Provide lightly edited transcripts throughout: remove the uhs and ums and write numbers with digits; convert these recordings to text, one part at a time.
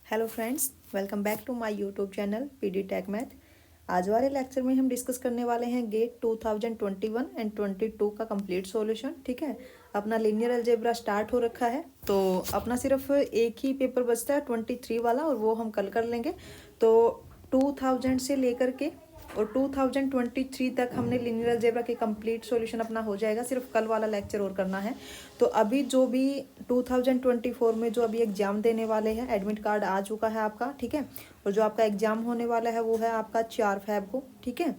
Hello friends, welcome back to my YouTube channel PD tech math. आज वाले lecture में हम डिस्कस करने वाले हैं गेट 2021 एंड 22 का कंप्लीट सॉल्यूशन। ठीक है, अपना लीनियर अलजेब्रा स्टार्ट हो रखा है, तो अपना सिर्फ एक ही पेपर बचता है 23 वाला, और वो हम कल कर लेंगे। तो 2000 से लेकर के और 2023 तक हमने लीनियर अलजेब्रा के कंप्लीट सॉल्यूशन अपना हो जाएगा। सिर्फ कल वाला लेक्चर और करना है। तो अभी जो भी 2024 में जो अभी एग्जाम देने वाले हैं, एडमिट कार्ड आ चुका है आपका। ठीक है, और जो आपका एग्जाम होने वाला है वो है आपका 4 फरवरी को। ठीक है,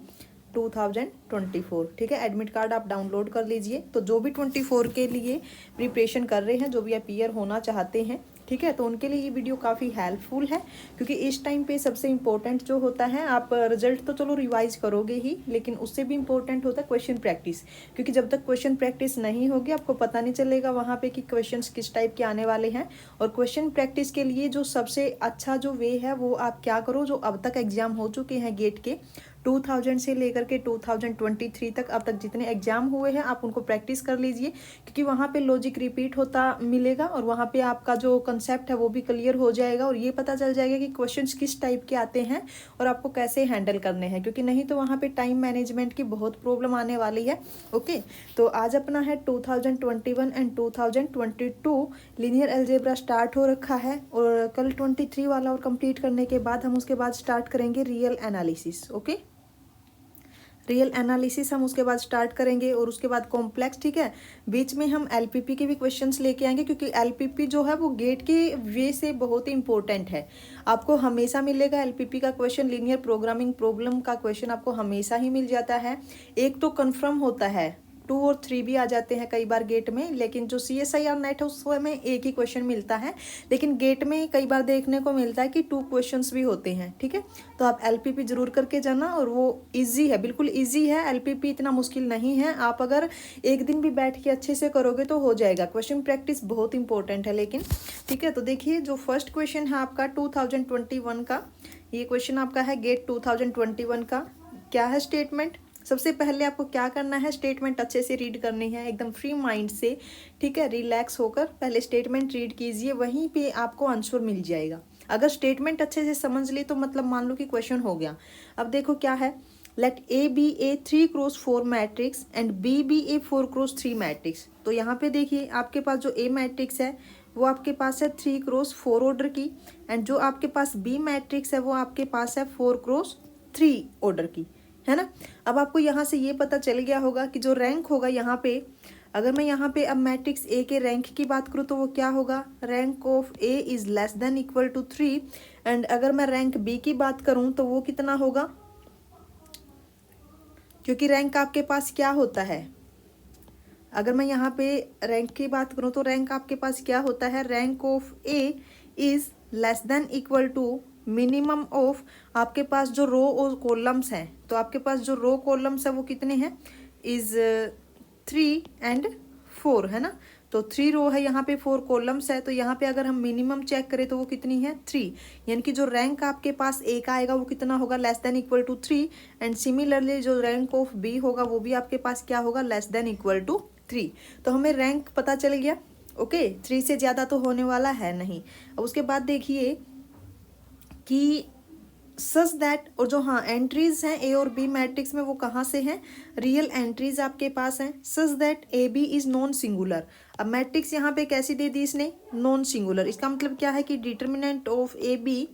2024। ठीक है, एडमिट कार्ड आप डाउनलोड कर लीजिए। तो जो भी 24 के लिए प्रिपरेशन कर रहे हैं, जो भी अपीयर होना चाहते हैं, ठीक है, तो उनके लिए ये वीडियो काफ़ी हेल्पफुल है, क्योंकि इस टाइम पे सबसे इम्पोर्टेंट जो होता है, आप रिजल्ट तो चलो रिवाइज करोगे ही, लेकिन उससे भी इम्पोर्टेंट होता है क्वेश्चन प्रैक्टिस। क्योंकि जब तक क्वेश्चन प्रैक्टिस नहीं होगी, आपको पता नहीं चलेगा वहाँ पे कि क्वेश्चंस किस टाइप के आने वाले हैं। और क्वेश्चन प्रैक्टिस के लिए जो सबसे अच्छा जो वे है, वो आप क्या करो, जो अब तक एग्जाम हो चुके हैं गेट के 2000 से लेकर के 2023 तक, अब तक जितने एग्जाम हुए हैं, आप उनको प्रैक्टिस कर लीजिए। क्योंकि वहाँ पे लॉजिक रिपीट होता मिलेगा, और वहाँ पे आपका जो कंसेप्ट है वो भी क्लियर हो जाएगा, और ये पता चल जाएगा कि क्वेश्चंस किस टाइप के आते हैं और आपको कैसे हैंडल करने हैं। क्योंकि नहीं तो वहाँ पे टाइम मैनेजमेंट की बहुत प्रॉब्लम आने वाली है। ओके, तो आज अपना है 2021 एंड 2022 लीनियर अलजेब्रा स्टार्ट हो रखा है, और कल 23 वाला और कंप्लीट करने के बाद हम उसके बाद स्टार्ट करेंगे real analysis. Okay, real analysis हम उसके बाद स्टार्ट करेंगे, और उसके बाद कॉम्प्लेक्स। ठीक है, बीच में हम एलपीपी के भी क्वेश्चंस लेके आएंगे, क्योंकि एलपीपी जो है वो गेट के वे से बहुत ही इंपॉर्टेंट है। आपको हमेशा मिलेगा एलपीपी का क्वेश्चन, लीनियर प्रोग्रामिंग प्रॉब्लम का क्वेश्चन आपको हमेशा ही मिल जाता है। एक तो कन्फर्म होता है, 2 और 3 भी आ जाते हैं कई बार गेट में, लेकिन जो CSIR नेट है उसमें एक ही क्वेश्चन मिलता है। लेकिन गेट में कई बार देखने को मिलता है कि 2 क्वेश्चंस भी होते हैं। ठीक है, तो आप एलपीपी जरूर करके जाना, और वो इजी है, बिल्कुल इजी है। एलपीपी इतना मुश्किल नहीं है, आप अगर एक दिन भी बैठ के अच्छे से करोगे तो हो जाएगा। क्वेश्चन प्रैक्टिस बहुत इंपॉर्टेंट है लेकिन। ठीक है, तो देखिए जो फर्स्ट क्वेश्चन है आपका 2021 का, ये क्वेश्चन आपका है गेट 2021 का। क्या है स्टेटमेंट? सबसे पहले आपको क्या करना है, स्टेटमेंट अच्छे से रीड करनी है, एकदम फ्री माइंड से। ठीक है, रिलैक्स होकर पहले स्टेटमेंट रीड कीजिए, वहीं पे आपको आंसर मिल जाएगा। अगर स्टेटमेंट अच्छे से समझ ली तो मतलब मान लो कि क्वेश्चन हो गया। अब देखो क्या है, let A be a 3x4 matrix and B be a 4x3 matrix. तो यहाँ पे देखिए आपके पास जो ए मैट्रिक्स है वो आपके पास है 3x4 ऑर्डर की, एंड जो आपके पास बी मैट्रिक्स है वो आपके पास है 4x3 ऑर्डर की, है ना। अब आपको यहाँ से ये पता चल गया होगा कि जो रैंक होगा यहाँ पे, अगर मैं यहाँ पे अब मैट्रिक्स ए के रैंक की बात करूँ तो वो क्या होगा, rank of A is less than equal to 3। And अगर मैं रैंक बी की बात करूँ तो वो कितना होगा, क्योंकि रैंक आपके पास क्या होता है, अगर मैं यहाँ पे रैंक की बात करूँ तो रैंक आपके पास क्या होता है, rank of A is less than equal to minimum of आपके पास जो रो और कॉलम्स हैं। तो आपके पास जो रो कॉलम्स है वो कितने हैं, इज 3 एंड 4, है ना। तो 3 रो है यहाँ पे, 4 कॉलम्स है, तो यहाँ पे अगर हम मिनिमम चेक करें तो वो कितनी है, 3। यानी कि जो रैंक आपके पास ए का आएगा वो कितना होगा, less than equal to 3। And similarly जो रैंक ऑफ बी होगा वो भी आपके पास क्या होगा, लेस देन इक्वल टू 3। तो हमें रैंक पता चल गया। ओके, 3 से ज़्यादा तो होने वाला है नहीं। अब उसके बाद देखिए कि सच दैट, और जो हाँ एंट्रीज हैं ए और बी मैट्रिक्स में वो कहाँ से हैं, रियल एंट्रीज आपके पास हैं। Such that A B is non singular. अब मैट्रिक्स यहाँ पे कैसी दे दी इसने, नॉन सिंगुलर। इसका मतलब क्या है कि determinant of A B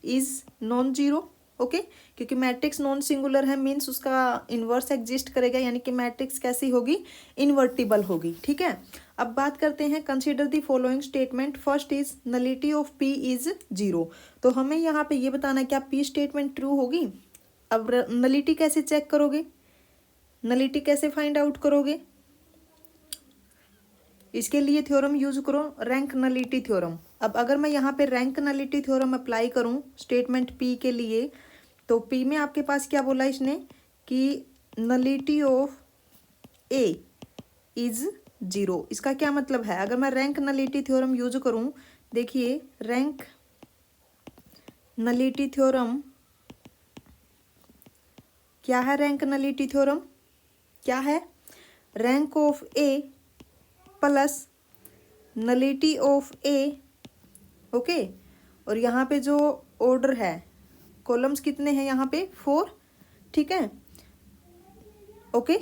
is non zero. Okay, क्योंकि मैट्रिक्स नॉन सिंगुलर है, मीन्स उसका इन्वर्स एग्जिस्ट करेगा, यानी कि मैट्रिक्स कैसी होगी, इन्वर्टिबल होगी। ठीक है, अब बात करते हैं, consider the following statement. First is nullity of p is 0। तो हमें यहाँ पे ये बताना है क्या पी स्टेटमेंट ट्रू होगी। अब नलिटी कैसे चेक करोगे, नलिटी कैसे फाइंड आउट करोगे, इसके लिए थ्योरम यूज करो, रैंक नलिटी थ्योरम। अब अगर मैं यहाँ पे रैंक नलिटी थ्योरम अप्लाई करूँ स्टेटमेंट पी के लिए, तो पी में आपके पास क्या बोला इसने कि नलिटी ऑफ ए इज 0। इसका क्या मतलब है, अगर मैं रैंक नलिटी थ्योरम यूज करूँ, देखिए रैंक नलिटी थ्योरम क्या है, रैंक नलिटी थ्योरम क्या है, rank of A plus nullity of A, okay, और यहाँ पे जो ऑर्डर है, कॉलम्स कितने हैं यहाँ पे 4, ठीक है। ओके,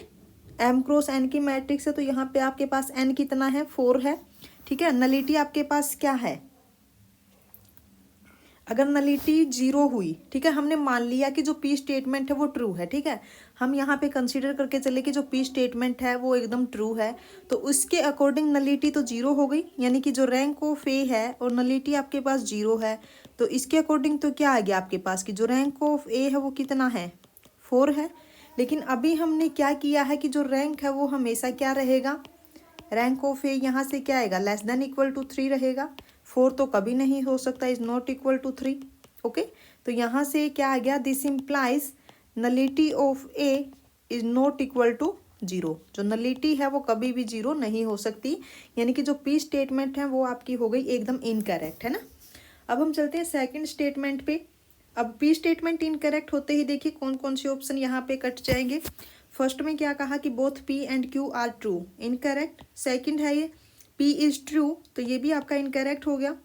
m क्रॉस n की मैट्रिक्स है तो यहाँ पे आपके पास n कितना है 4 है, ठीक है। नलिटी आपके पास क्या है, अगर नलिटी 0 हुई, ठीक है, हमने मान लिया कि जो पी स्टेटमेंट है वो ट्रू है, ठीक है, हम यहाँ पे कंसीडर करके चले कि जो पी स्टेटमेंट है वो एकदम ट्रू है, तो उसके अकॉर्डिंग नलिटी तो 0 हो गई, यानी कि जो रैंक ऑफ ए है और नलिटी आपके पास 0 है, तो इसके अकॉर्डिंग तो क्या आ गया आपके पास कि जो रैंक ऑफ ए है वो कितना है 4 है। लेकिन अभी हमने क्या किया है कि जो रैंक है वो हमेशा क्या रहेगा, रैंक ऑफ ए यहाँ से क्या आएगा लेस देन इक्वल टू 3 रहेगा, 4 तो कभी नहीं हो सकता, is not equal to 3। Okay, तो यहाँ से क्या आ गया, this implies nullity of A is not equal to 0। जो नलिटी है वो कभी भी 0 नहीं हो सकती, यानी कि जो पी स्टेटमेंट है वो आपकी हो गई एकदम इनकरेक्ट, है ना। अब हम चलते हैं सेकंड स्टेटमेंट पे। अब पी स्टेटमेंट इनकरेक्ट होते ही देखिए कौन कौन से ऑप्शन यहाँ पे कट जाएंगे। फर्स्ट में क्या कहा कि both P and Q are true, incorrect. Second है ये पी इज ट्रू, तो ये भी आपका इनकरेक्ट हो गया।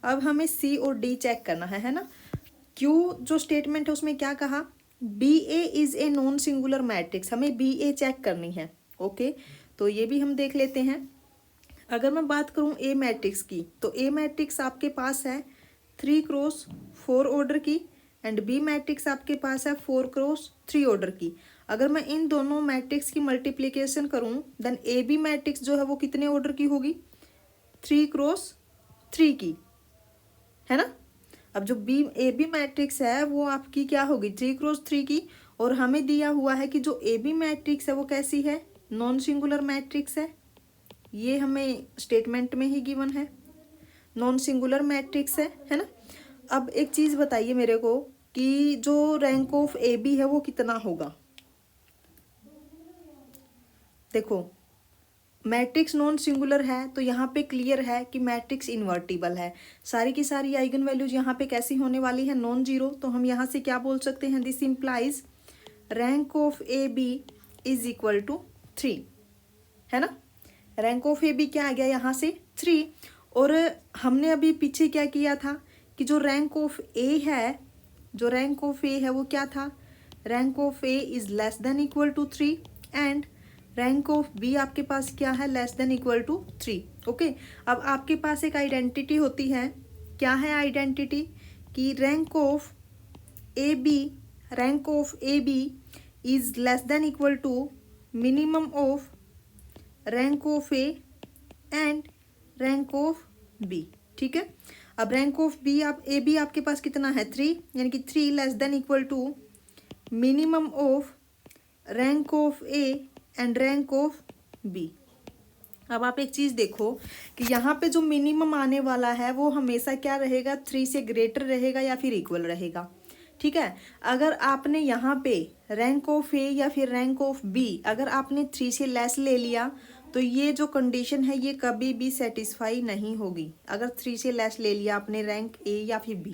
अब हमें सी और डी चेक करना है ना। क्यू जो स्टेटमेंट है उसमें क्या कहा, B A is a non singular matrix, हमें बी ए चेक करनी है। ओके, तो ये भी हम देख लेते हैं। अगर मैं बात करूं ए मैट्रिक्स की, तो ए मैट्रिक्स आपके पास है 3 क्रॉस 4 ऑर्डर की, एंड बी मैट्रिक्स आपके पास है 4 क्रॉस 3 ऑर्डर की। अगर मैं इन दोनों मैट्रिक्स की मल्टीप्लिकेशन करूं, देन ए बी मैट्रिक्स जो है वो कितने ऑर्डर की होगी, 3 क्रॉस 3 की, है ना। अब जो बी ए बी मैट्रिक्स है वो आपकी क्या होगी 3 क्रॉस 3 की, और हमें दिया हुआ है कि जो ए बी मैट्रिक्स है वो कैसी है, नॉन सिंगुलर मैट्रिक्स है, ये हमें स्टेटमेंट में ही गिवन है, नॉन सिंगुलर मैट्रिक्स है ना। अब एक चीज बताइए मेरे को कि जो रैंक ऑफ ए बी है वो कितना होगा। देखो मैट्रिक्स नॉन सिंगुलर है तो यहाँ पे क्लियर है कि मैट्रिक्स इन्वर्टिबल है, सारी की सारी आइगन वैल्यूज यहाँ पे कैसी होने वाली है, नॉन जीरो। तो हम यहाँ से क्या बोल सकते हैं, this implies rank of A B is equal to 3, है ना। रैंक ऑफ ए बी क्या आ गया यहाँ से 3, और हमने अभी पीछे क्या किया था कि जो रैंक ऑफ ए है, जो रैंक ऑफ ए है वो क्या था, rank of A is less than equal to 3, and rank of B आपके पास क्या है, less than equal to 3। Okay, अब आपके पास एक आइडेंटिटी होती है, क्या है आइडेंटिटी, कि rank of A B, rank of A B is less than equal to minimum of rank of A and rank of B, ठीक है। अब रैंक ऑफ बी आप ए बी आपके पास कितना है 3, यानी कि 3 less than equal to minimum of rank of A and rank of B. अब आप एक चीज देखो कि यहाँ पे जो मिनिमम आने वाला है वो हमेशा क्या रहेगा, 3 से ग्रेटर रहेगा या फिर इक्वल रहेगा, ठीक है। अगर आपने यहाँ पे रैंक ऑफ ए या फिर रैंक ऑफ बी अगर आपने 3 से लेस ले लिया तो ये जो कंडीशन है ये कभी भी सेटिस्फाई नहीं होगी। अगर 3 से लेस ले लिया आपने रैंक ए या फिर बी,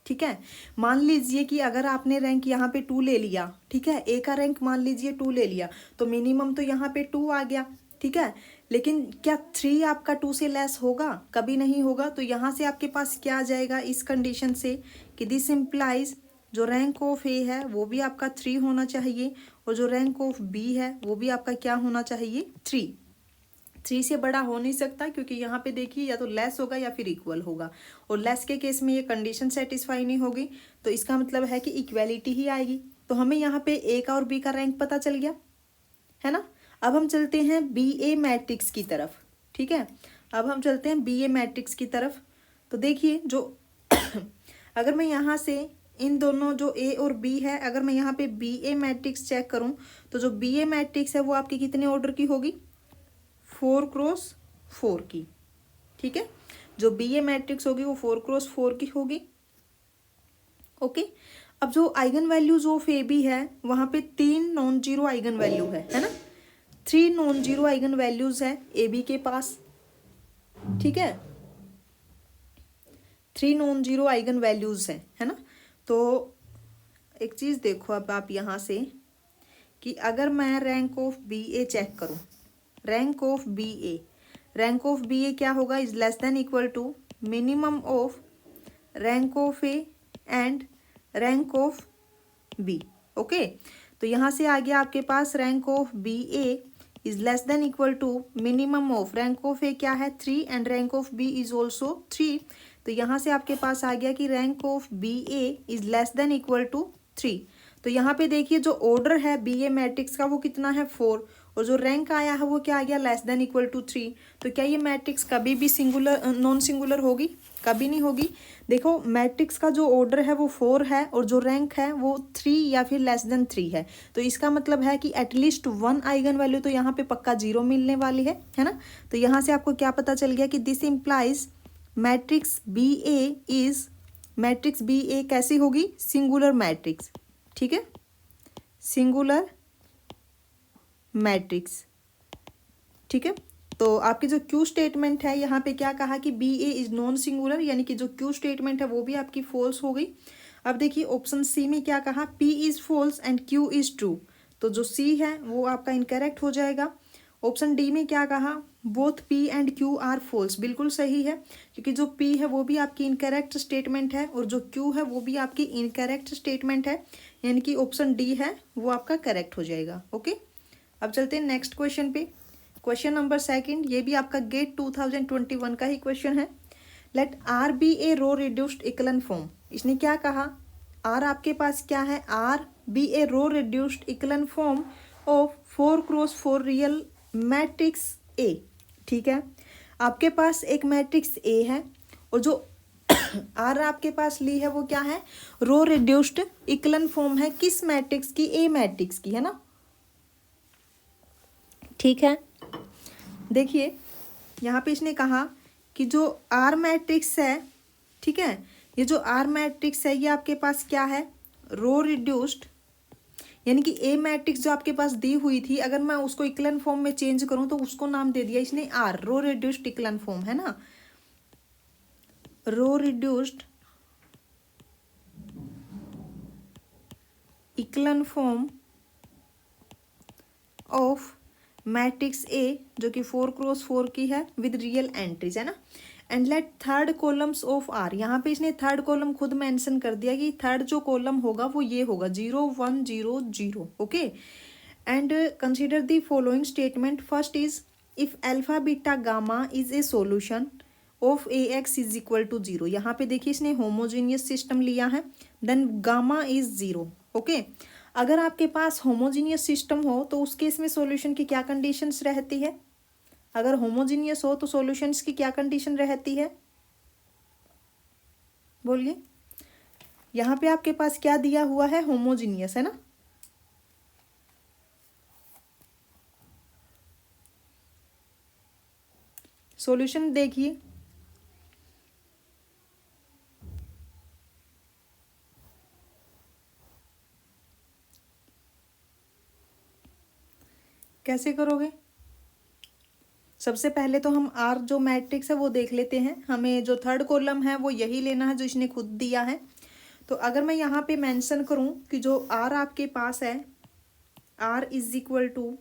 ठीक है। मान लीजिए कि अगर आपने रैंक यहाँ पे 2 ले लिया, ठीक है, ए का रैंक मान लीजिए 2 ले लिया, तो मिनिमम तो यहाँ पे 2 आ गया, ठीक है। लेकिन क्या 3 आपका 2 से लेस होगा, कभी नहीं होगा। तो यहाँ से आपके पास क्या आ जाएगा इस कंडीशन से कि दिस इम्प्लाइज जो रैंक ऑफ ए है वो भी आपका 3 होना चाहिए, और जो रैंक ऑफ बी है वो भी आपका क्या होना चाहिए 3 से बड़ा हो नहीं सकता, क्योंकि यहाँ पे देखिए या तो लेस होगा या फिर इक्वल होगा, और लेस के केस में ये कंडीशन सेटिस्फाई नहीं होगी, तो इसका मतलब है कि इक्वेलिटी ही आएगी। तो हमें यहाँ पे ए का और बी का रैंक पता चल गया, है ना। अब हम चलते हैं बी ए मैट्रिक्स की तरफ, ठीक है। अब हम चलते हैं बी ए मैट्रिक्स की तरफ। तो देखिए जो अगर मैं यहाँ से इन दोनों जो ए और बी है, अगर मैं यहाँ पे बी ए मैट्रिक्स चेक करूँ तो जो बी ए मैट्रिक्स है वो आपकी कितने ऑर्डर की होगी, 4 क्रॉस 4 की, ठीक है। जो बी ए मैट्रिक्स होगी वो 4 क्रॉस 4 की होगी। ओके, अब जो eigen values of A B है वहां पे 3 नॉन जीरो आइगन वैल्यू है ना। 3 नॉन जीरो आइगन वैल्यूज है ए बी के पास, ठीक है। 3 नॉन जीरो आइगन वैल्यूज है ना। तो एक चीज देखो अब आप यहाँ से कि अगर मैं rank of B A check करूं, rank of B A, rank of B A क्या होगा, is less than equal to minimum of rank of A and rank of B. Okay, तो यहाँ से आ गया आपके पास rank of B A is less than equal to minimum of rank of A क्या है 3 and rank of B is also 3। तो यहाँ से आपके पास आ गया कि rank of B A is less than equal to 3। तो यहाँ पे देखिए जो ऑर्डर है बी ए मैट्रिक्स का वो कितना है 4 और जो रैंक आया है वो क्या आ गया लेस देन इक्वल टू 3। तो क्या ये मैट्रिक्स कभी भी सिंगुलर नॉन सिंगुलर होगी? कभी नहीं होगी। देखो मैट्रिक्स का जो ऑर्डर है वो 4 है और जो रैंक है वो 3 या फिर लेस देन 3 है। तो इसका मतलब है कि एटलीस्ट 1 आइगन वैल्यू तो यहाँ पे पक्का 0 मिलने वाली है ना। तो यहाँ से आपको क्या पता चल गया कि this implies matrix B A is matrix B A कैसी होगी? Singular matrix. ठीक है, सिंगुलर मैट्रिक्स। ठीक है, तो आपकी जो क्यू स्टेटमेंट है यहाँ पे क्या कहा कि B A is non singular, यानी कि जो क्यू स्टेटमेंट है वो भी आपकी फॉल्स हो गई। अब देखिए ऑप्शन सी में क्या कहा, P is false and Q is true. तो जो सी है वो आपका इनकरेक्ट हो जाएगा। ऑप्शन डी में क्या कहा, both P and Q are false. बिल्कुल सही है, क्योंकि जो पी है वो भी आपकी इनकरेक्ट स्टेटमेंट है और जो क्यू है वो भी आपकी इनकरेक्ट स्टेटमेंट है, यानी कि ऑप्शन डी है वो आपका करेक्ट हो जाएगा। ओके, अब चलते हैं नेक्स्ट क्वेश्चन पे। क्वेश्चन नंबर सेकंड, ये भी आपका गेट 2021 का ही क्वेश्चन है। Let R be a row reduced echelon form. इसने क्या कहा, आर आपके पास क्या है, R be a row reduced echelon form of 4x4 real matrix A. ठीक है, आपके पास एक मैट्रिक्स ए है और जो आर आपके पास ली है वो क्या है, रो रिड्यूस्ड इक्लन फॉर्म है। किस मैट्रिक्स की? ए मैट्रिक्स की, है ना। ठीक है, देखिए यहाँ पे इसने कहा कि जो आर मैट्रिक्स है, ठीक है, ये जो आर मैट्रिक्स है ये आपके पास क्या है, रो रिड्यूस्ड, यानी कि ए मैट्रिक्स जो आपके पास दी हुई थी अगर मैं उसको इक्लन फॉर्म में चेंज करूं तो उसको नाम दे दिया इसने R, row reduced echelon form, है ना। Row reduced echelon form of matrix A जो कि 4x4 की है विद रियल एंट्रीज, है ना। And let third columns of R, यहाँ पे इसने थर्ड कॉलम खुद मेंशन कर दिया कि थर्ड जो कॉलम होगा वो ये होगा 0 1 0 0। Okay, and consider the following statement. First is if alpha beta gamma is a solution of A X is equal to 0। यहाँ पे देखिए इसने होमोजीनियस सिस्टम लिया है, देन गामा इज 0। ओके, अगर आपके पास होमोजीनियस सिस्टम हो तो उस केस में सॉल्यूशन की क्या कंडीशंस रहती है? अगर होमोजीनियस हो तो सॉल्यूशंस की क्या कंडीशन रहती है? बोलिए। यहाँ पे आपके पास क्या दिया हुआ है, होमोजीनियस, है ना। सॉल्यूशन देखिए, कैसे करोगे? सबसे पहले तो हम आर जो मैट्रिक्स है वो देख लेते हैं। हमें जो थर्ड कॉलम है वो यही लेना है जो इसने खुद दिया है। तो अगर मैं यहाँ पे मेंशन करूँ कि जो आर आपके पास है, आर इज इक्वल टू,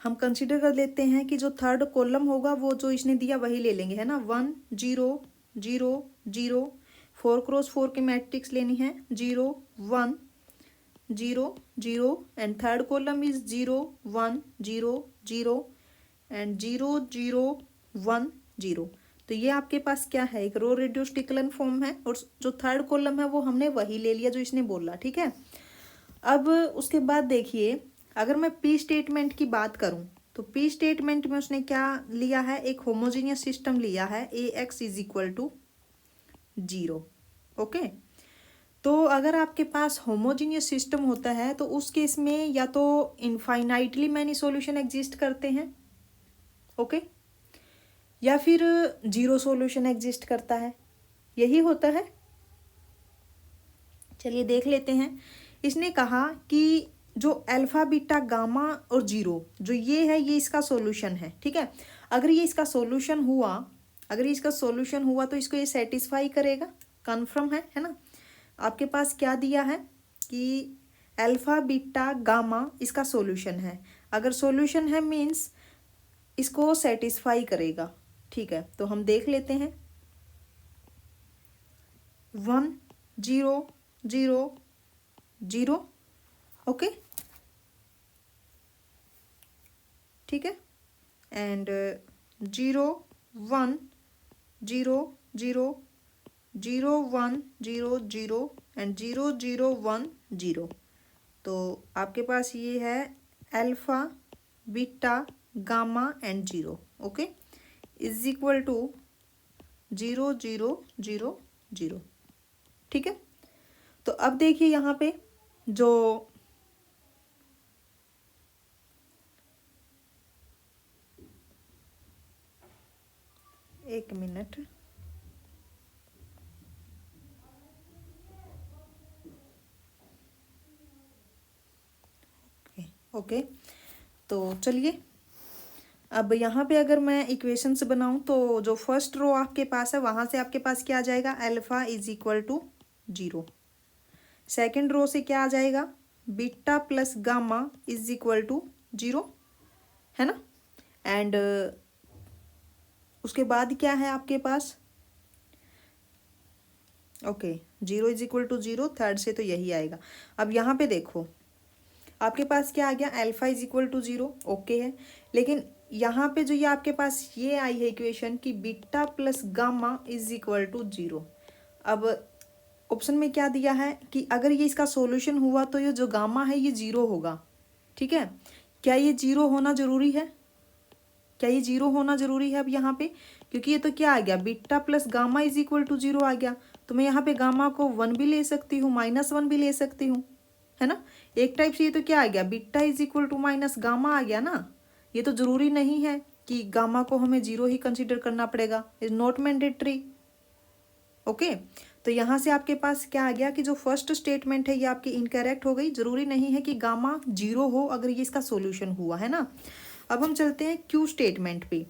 हम कंसिडर कर लेते हैं कि जो थर्ड कॉलम होगा वो जो इसने दिया वही ले लेंगे, है ना। 1 0 0 0 4x4 की मैट्रिक्स लेनी है, 0 1 0 0 and third column is 0 1 0 0 and 0 0 1 0। तो ये आपके पास क्या है, एक रो रिड्यूस्ड इक्लन फॉर्म है और जो थर्ड कॉलम है वो हमने वही ले लिया जो इसने बोला। ठीक है, अब उसके बाद देखिए अगर मैं पी स्टेटमेंट की बात करूं तो पी स्टेटमेंट में उसने क्या लिया है, एक होमोजीनियस सिस्टम लिया है, A X is equal to 0। Okay, तो अगर आपके पास होमोजीनियस सिस्टम होता है तो उस केस में या तो इनफाइनाइटली मैनी सॉल्यूशन एग्जिस्ट करते हैं, ओके, या फिर 0 सॉल्यूशन एग्जिस्ट करता है, यही होता है। चलिए देख लेते हैं। इसने कहा कि जो अल्फा बीटा गामा और 0 जो ये है ये इसका सॉल्यूशन है। ठीक है, अगर ये इसका सॉल्यूशन हुआ, अगर ये इसका सॉल्यूशन हुआ तो इसको ये सेटिस्फाई करेगा, कन्फर्म है ना। आपके पास क्या दिया है कि अल्फा बीटा गामा इसका सॉल्यूशन है, अगर सॉल्यूशन है मीन्स इसको सेटिस्फाई करेगा। ठीक है, तो हम देख लेते हैं। 1 0 0 0, ओके, ठीक है, एंड 0 1 0 0 0 1 0 0 एंड 0 0 1 0। तो आपके पास ये है alpha beta gamma and 0, okay, is equal to 0 0 0 0, ठीक है। तो अब देखिए यहाँ पे जो एक मिनट, ओके, तो चलिए अब यहाँ पे अगर मैं इक्वेशंस बनाऊं तो जो फर्स्ट रो आपके पास है वहां से आपके पास क्या आ जाएगा, alpha is equal to 0। Second row से क्या आ जाएगा, beta plus gamma is equal to 0, है ना। एंड उसके बाद क्या है आपके पास, okay, 0 is equal to 0, third से तो यही आएगा। अब यहाँ पे देखो आपके पास क्या आ गया, alpha is equal to 0, okay है, लेकिन यहाँ पे जो ये आपके पास ये आई है इक्वेशन कि beta plus gamma is equal to 0। अब ऑप्शन में क्या दिया है कि अगर ये इसका सॉल्यूशन हुआ तो ये जो गामा है ये 0 होगा, ठीक है। क्या ये 0 होना जरूरी है, क्या ये 0 होना जरूरी है अब यहाँ पे, क्योंकि ये तो क्या आ गया, beta plus gamma is equal to 0 आ गया, तो मैं यहाँ पे गामा को 1 भी ले सकती हूँ, -1 भी ले सकती हूँ, है ना। एक टाइप से ये तो क्या आ गया, beta is equal to minus gamma आ गया ना। ये तो जरूरी नहीं है कि गामा को हमें 0 ही कंसीडर करना पड़ेगा, इज नॉट मैंडेटरी, ओके। तो यहाँ से आपके पास क्या आ गया कि जो फर्स्ट स्टेटमेंट है ये आपकी इनकरेक्ट हो गई, जरूरी नहीं है कि गामा 0 हो अगर ये इसका सोल्यूशन हुआ, है ना। अब हम चलते हैं क्यू स्टेटमेंट पे।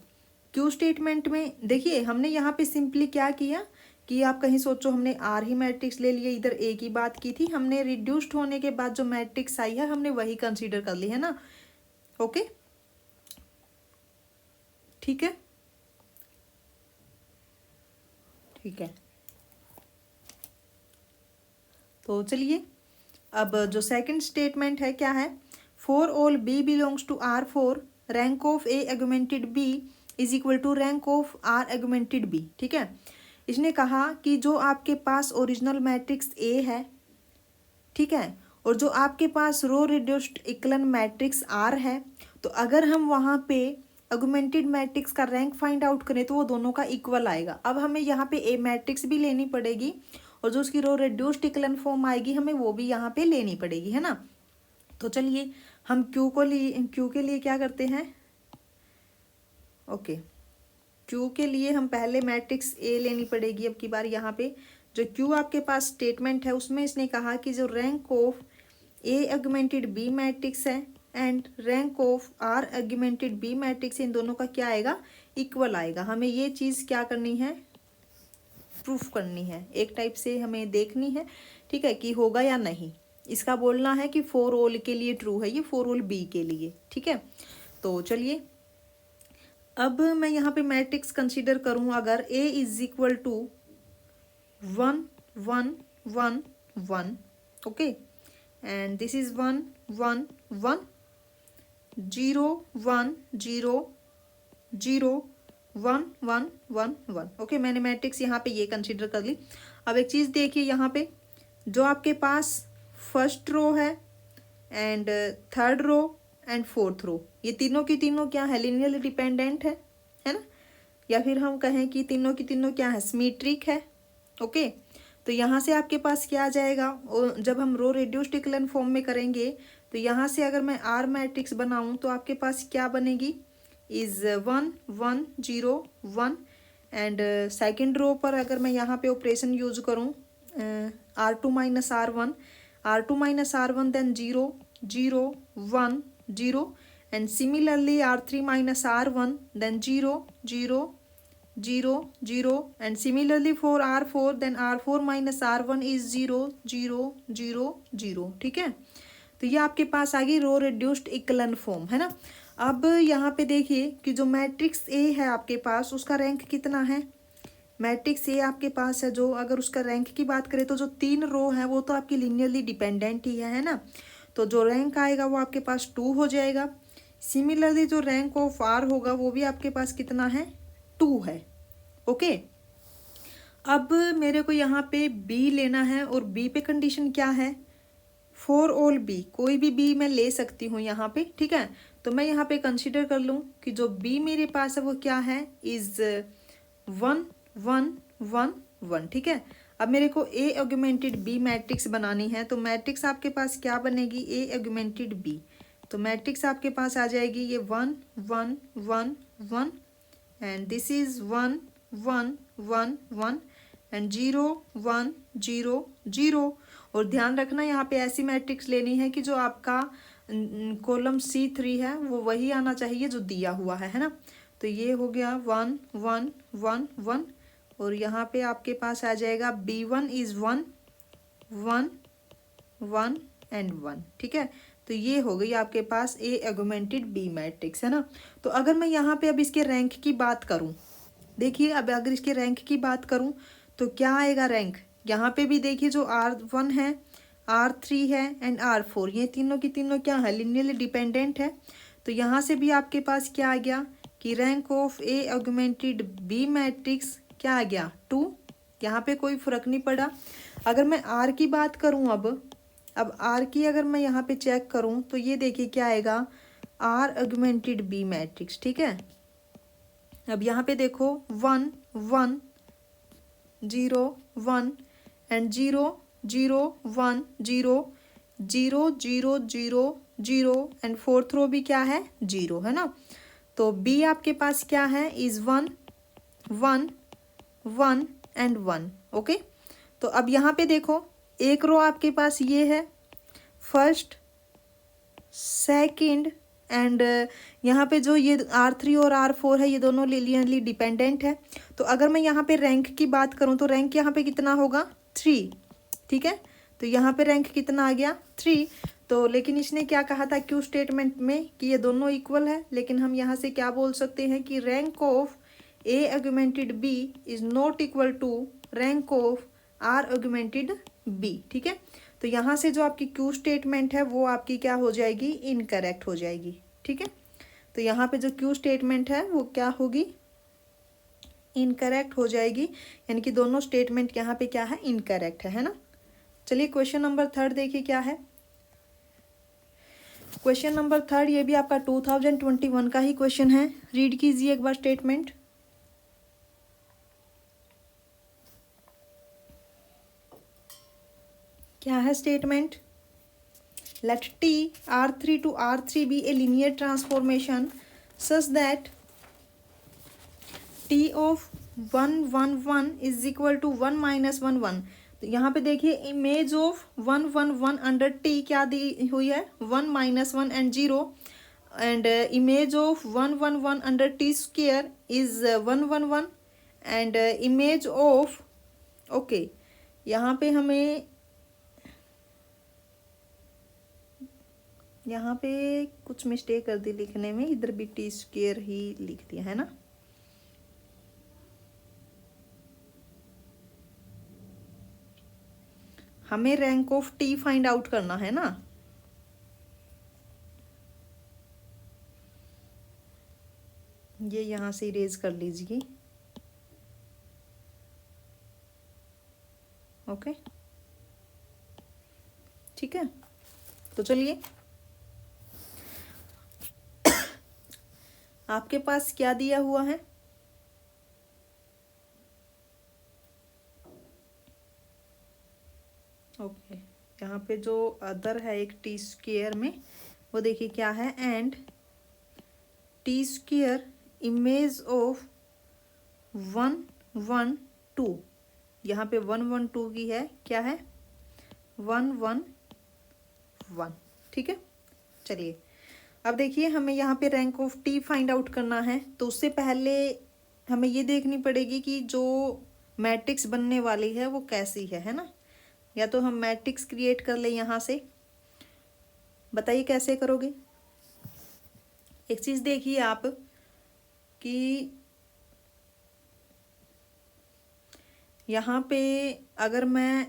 क्यू स्टेटमेंट में देखिए हमने यहाँ पे सिंपली क्या किया कि आप कहीं सोचो हमने आर ही मैट्रिक्स ले लिया, इधर ए की बात की थी, हमने रिड्यूस्ड होने के बाद जो मैट्रिक्स आई है हमने वही कंसीडर कर ली, है ना, ओके, ठीक है, ठीक है। तो चलिए अब जो सेकंड स्टेटमेंट है क्या है, for all B belongs to R four rank of A augmented B is equal to rank of R augmented B, ठीक है। इसने कहा कि जो आपके पास ओरिजिनल मैट्रिक्स ए है, ठीक है, और जो आपके पास रो रिड्यूस्ड इक्लन मैट्रिक्स आर है, तो अगर हम वहाँ पे अगुमेंटेड मैट्रिक्स का रैंक फाइंड आउट करें तो वो दोनों का इक्वल आएगा। अब हमें यहाँ पे ए मैट्रिक्स भी लेनी पड़ेगी और जो उसकी रो रिड्यूस्ड इक्लन फॉर्म आएगी हमें वो भी यहाँ पे लेनी पड़ेगी, है ना। तो चलिए हम क्यू के लिए क्या करते हैं, ओके, क्यू के लिए हम पहले मैट्रिक्स ए लेनी पड़ेगी। अब की बार यहाँ पे जो क्यू आपके पास स्टेटमेंट है उसमें इसने कहा कि जो rank of A augmented B matrix है and rank of R augmented B matrix, इन दोनों का क्या आएगा, इक्वल आएगा। हमें ये चीज़ क्या करनी है, प्रूफ करनी है, एक टाइप से हमें देखनी है, ठीक है, कि होगा या नहीं। इसका बोलना है कि फॉर ऑल के लिए ट्रू है ये, फॉर ऑल बी के लिए, ठीक है। तो चलिए अब मैं यहाँ पे मैट्रिक्स कंसीडर करूँ, अगर A is equal to 1 1 1 1, okay, and this is 1 1 1 0 1 0 0 1 1 1 1, okay. मैंने मैट्रिक्स यहाँ पे ये कंसीडर कर ली। अब एक चीज़ देखिए यहाँ पे जो आपके पास फर्स्ट रो है and third row and fourth row, ये तीनों की तीनों क्या है, लीनियरली डिपेंडेंट है ना, या फिर हम कहें कि तीनों की तीनों क्या है, सिमेट्रिक है, ओके। तो यहाँ से आपके पास क्या आ जाएगा, और जब हम रो रिड्यूस्ड इक्विवेलेंट फॉर्म में करेंगे तो यहाँ से अगर मैं आर मैट्रिक्स बनाऊँ तो आपके पास क्या बनेगी, इज 1 1 0 1, एंड सेकेंड रो पर अगर मैं यहाँ पे ऑपरेशन यूज करूँ R2 minus R1, R2 minus R1 then 0 0 1 0, and similarly R3 minus R1 then 0 0 0 0, and similarly for R4 then R4 minus R1 is 0 0 0 0, ठीक है। तो ये आपके पास आ गई रो रिड्यूस्ड इक्विवेलेंट फॉर्म, है ना। अब यहाँ पे देखिए कि जो मैट्रिक्स ए है आपके पास उसका रैंक कितना है, मैट्रिक्स ए आपके पास है जो, अगर उसका रैंक की बात करें तो जो 3 रो है वो तो आपकी लीनियरली डिपेंडेंट ही है ना। तो जो रैंक आएगा वो आपके पास 2 हो जाएगा। सिमिलरली जो रैंक ऑफ आर होगा वो भी आपके पास कितना है, 2 है। ओके, अब मेरे को यहाँ पे बी लेना है और बी पे कंडीशन क्या है, फॉर ऑल बी, कोई भी बी मैं ले सकती हूँ यहाँ पे, ठीक है। तो मैं यहाँ पे कंसीडर कर लूँ कि जो बी मेरे पास है वो क्या है, इज 1 1 1 1, ठीक है। अब मेरे को ए ऑगमेंटेड बी मैट्रिक्स बनानी है, तो मैट्रिक्स आपके पास क्या बनेगी, ए ऑगमेंटेड बी। तो मैट्रिक्स आपके पास आ जाएगी ये 1 1 1 1 एंड दिस इज 1 1 1 1 एंड 0 1 0 0। और ध्यान रखना यहाँ पे ऐसी मैट्रिक्स लेनी है कि जो आपका कॉलम C3 है वो वही आना चाहिए जो दिया हुआ है ना। तो ये हो गया 1 1 1 1 और यहाँ पे आपके पास आ जाएगा B1 इज 1 1 1 एंड 1, ठीक है। तो ये हो गई आपके पास ए ऑगमेंटेड बी मैट्रिक्स, है ना। तो अगर मैं यहाँ पे अब इसके रैंक की बात करूँ, देखिए अब अगर इसके रैंक की बात करूँ तो क्या आएगा रैंक, यहाँ पे भी देखिए जो R1 है, R3 है एंड R4, ये तीनों की तीनों क्या है, लिनियरली डिपेंडेंट है। तो यहाँ से भी आपके पास क्या आ गया कि rank of A augmented B matrix क्या आ गया, 2। यहाँ पे कोई फर्क नहीं पड़ा। अगर मैं R की बात करूँ अब R की अगर मैं यहाँ पे चेक करूँ तो ये देखिए क्या आएगा, R ऑगमेंटेड बी मैट्रिक्स, ठीक है। अब यहाँ पे देखो 1 1 0 1 एंड 0 0 1 0 0 0 0 0 एंड फोर्थ रो भी क्या है, 0, है ना। तो बी आपके पास क्या है, इज 1 1 1 एंड 1। ओके, तो अब यहाँ पे देखो एक रो आपके पास ये है, फर्स्ट सेकंड एंड यहाँ पे जो ये R3 और R4 है ये दोनों लिनियरली डिपेंडेंट है। तो अगर मैं यहाँ पे रैंक की बात करूँ तो रैंक यहाँ पे कितना होगा, 3, ठीक है। तो यहाँ पे रैंक कितना आ गया, 3। तो लेकिन इसने क्या कहा था क्यू स्टेटमेंट में कि ये दोनों इक्वल है, लेकिन हम यहाँ से क्या बोल सकते हैं कि rank of A augmented B is not equal to rank of R augmented B, ठीक है। तो यहाँ से जो आपकी क्यू स्टेटमेंट है वो आपकी क्या हो जाएगी, इनकरेक्ट हो जाएगी, ठीक है। तो यहाँ पे जो क्यू स्टेटमेंट है वो क्या होगी, इनकरेक्ट हो जाएगी, यानी कि दोनों स्टेटमेंट यहाँ पे क्या है, इनकरेक्ट है ना। चलिए क्वेश्चन नंबर 3 देखिए क्या है। क्वेश्चन नंबर 3 ये भी आपका 2021 का ही क्वेश्चन है, रीड कीजिए एक बार स्टेटमेंट। क्या है statement, let T R3 to R3 be a linear transformation such that T of 1 1 1 is equal to 1 minus 1 1। तो यहाँ पे देखिए इमेज ऑफ 1 1 1 अंडर T क्या दी हुई है, 1 minus 1 and 0 and image of 1 1 1 under T square is 1 1 1 and image of, okay यहाँ पे हमें यहाँ पे कुछ मिस्टेक कर दी लिखने में, इधर भी T स्क्वायर ही लिख दिया है ना। हमें rank of T find out करना है ना। ये यहाँ से इरेज कर लीजिए, ओके ठीक है। तो चलिए आपके पास क्या दिया हुआ है, ओके यहाँ पे जो अदर है एक T स्क्वायर में वो देखिए क्या है, and T square image of 1 1 2, यहाँ पे 1 1 2 की है क्या है, 1 1 1, ठीक है। चलिए अब देखिए हमें यहाँ पे rank of T find out करना है, तो उससे पहले हमें ये देखनी पड़ेगी कि जो मैट्रिक्स बनने वाली है वो कैसी है ना। या तो हम मैट्रिक्स क्रिएट कर ले यहाँ से, बताइए कैसे करोगे। एक चीज़ देखिए आप कि यहाँ पे अगर मैं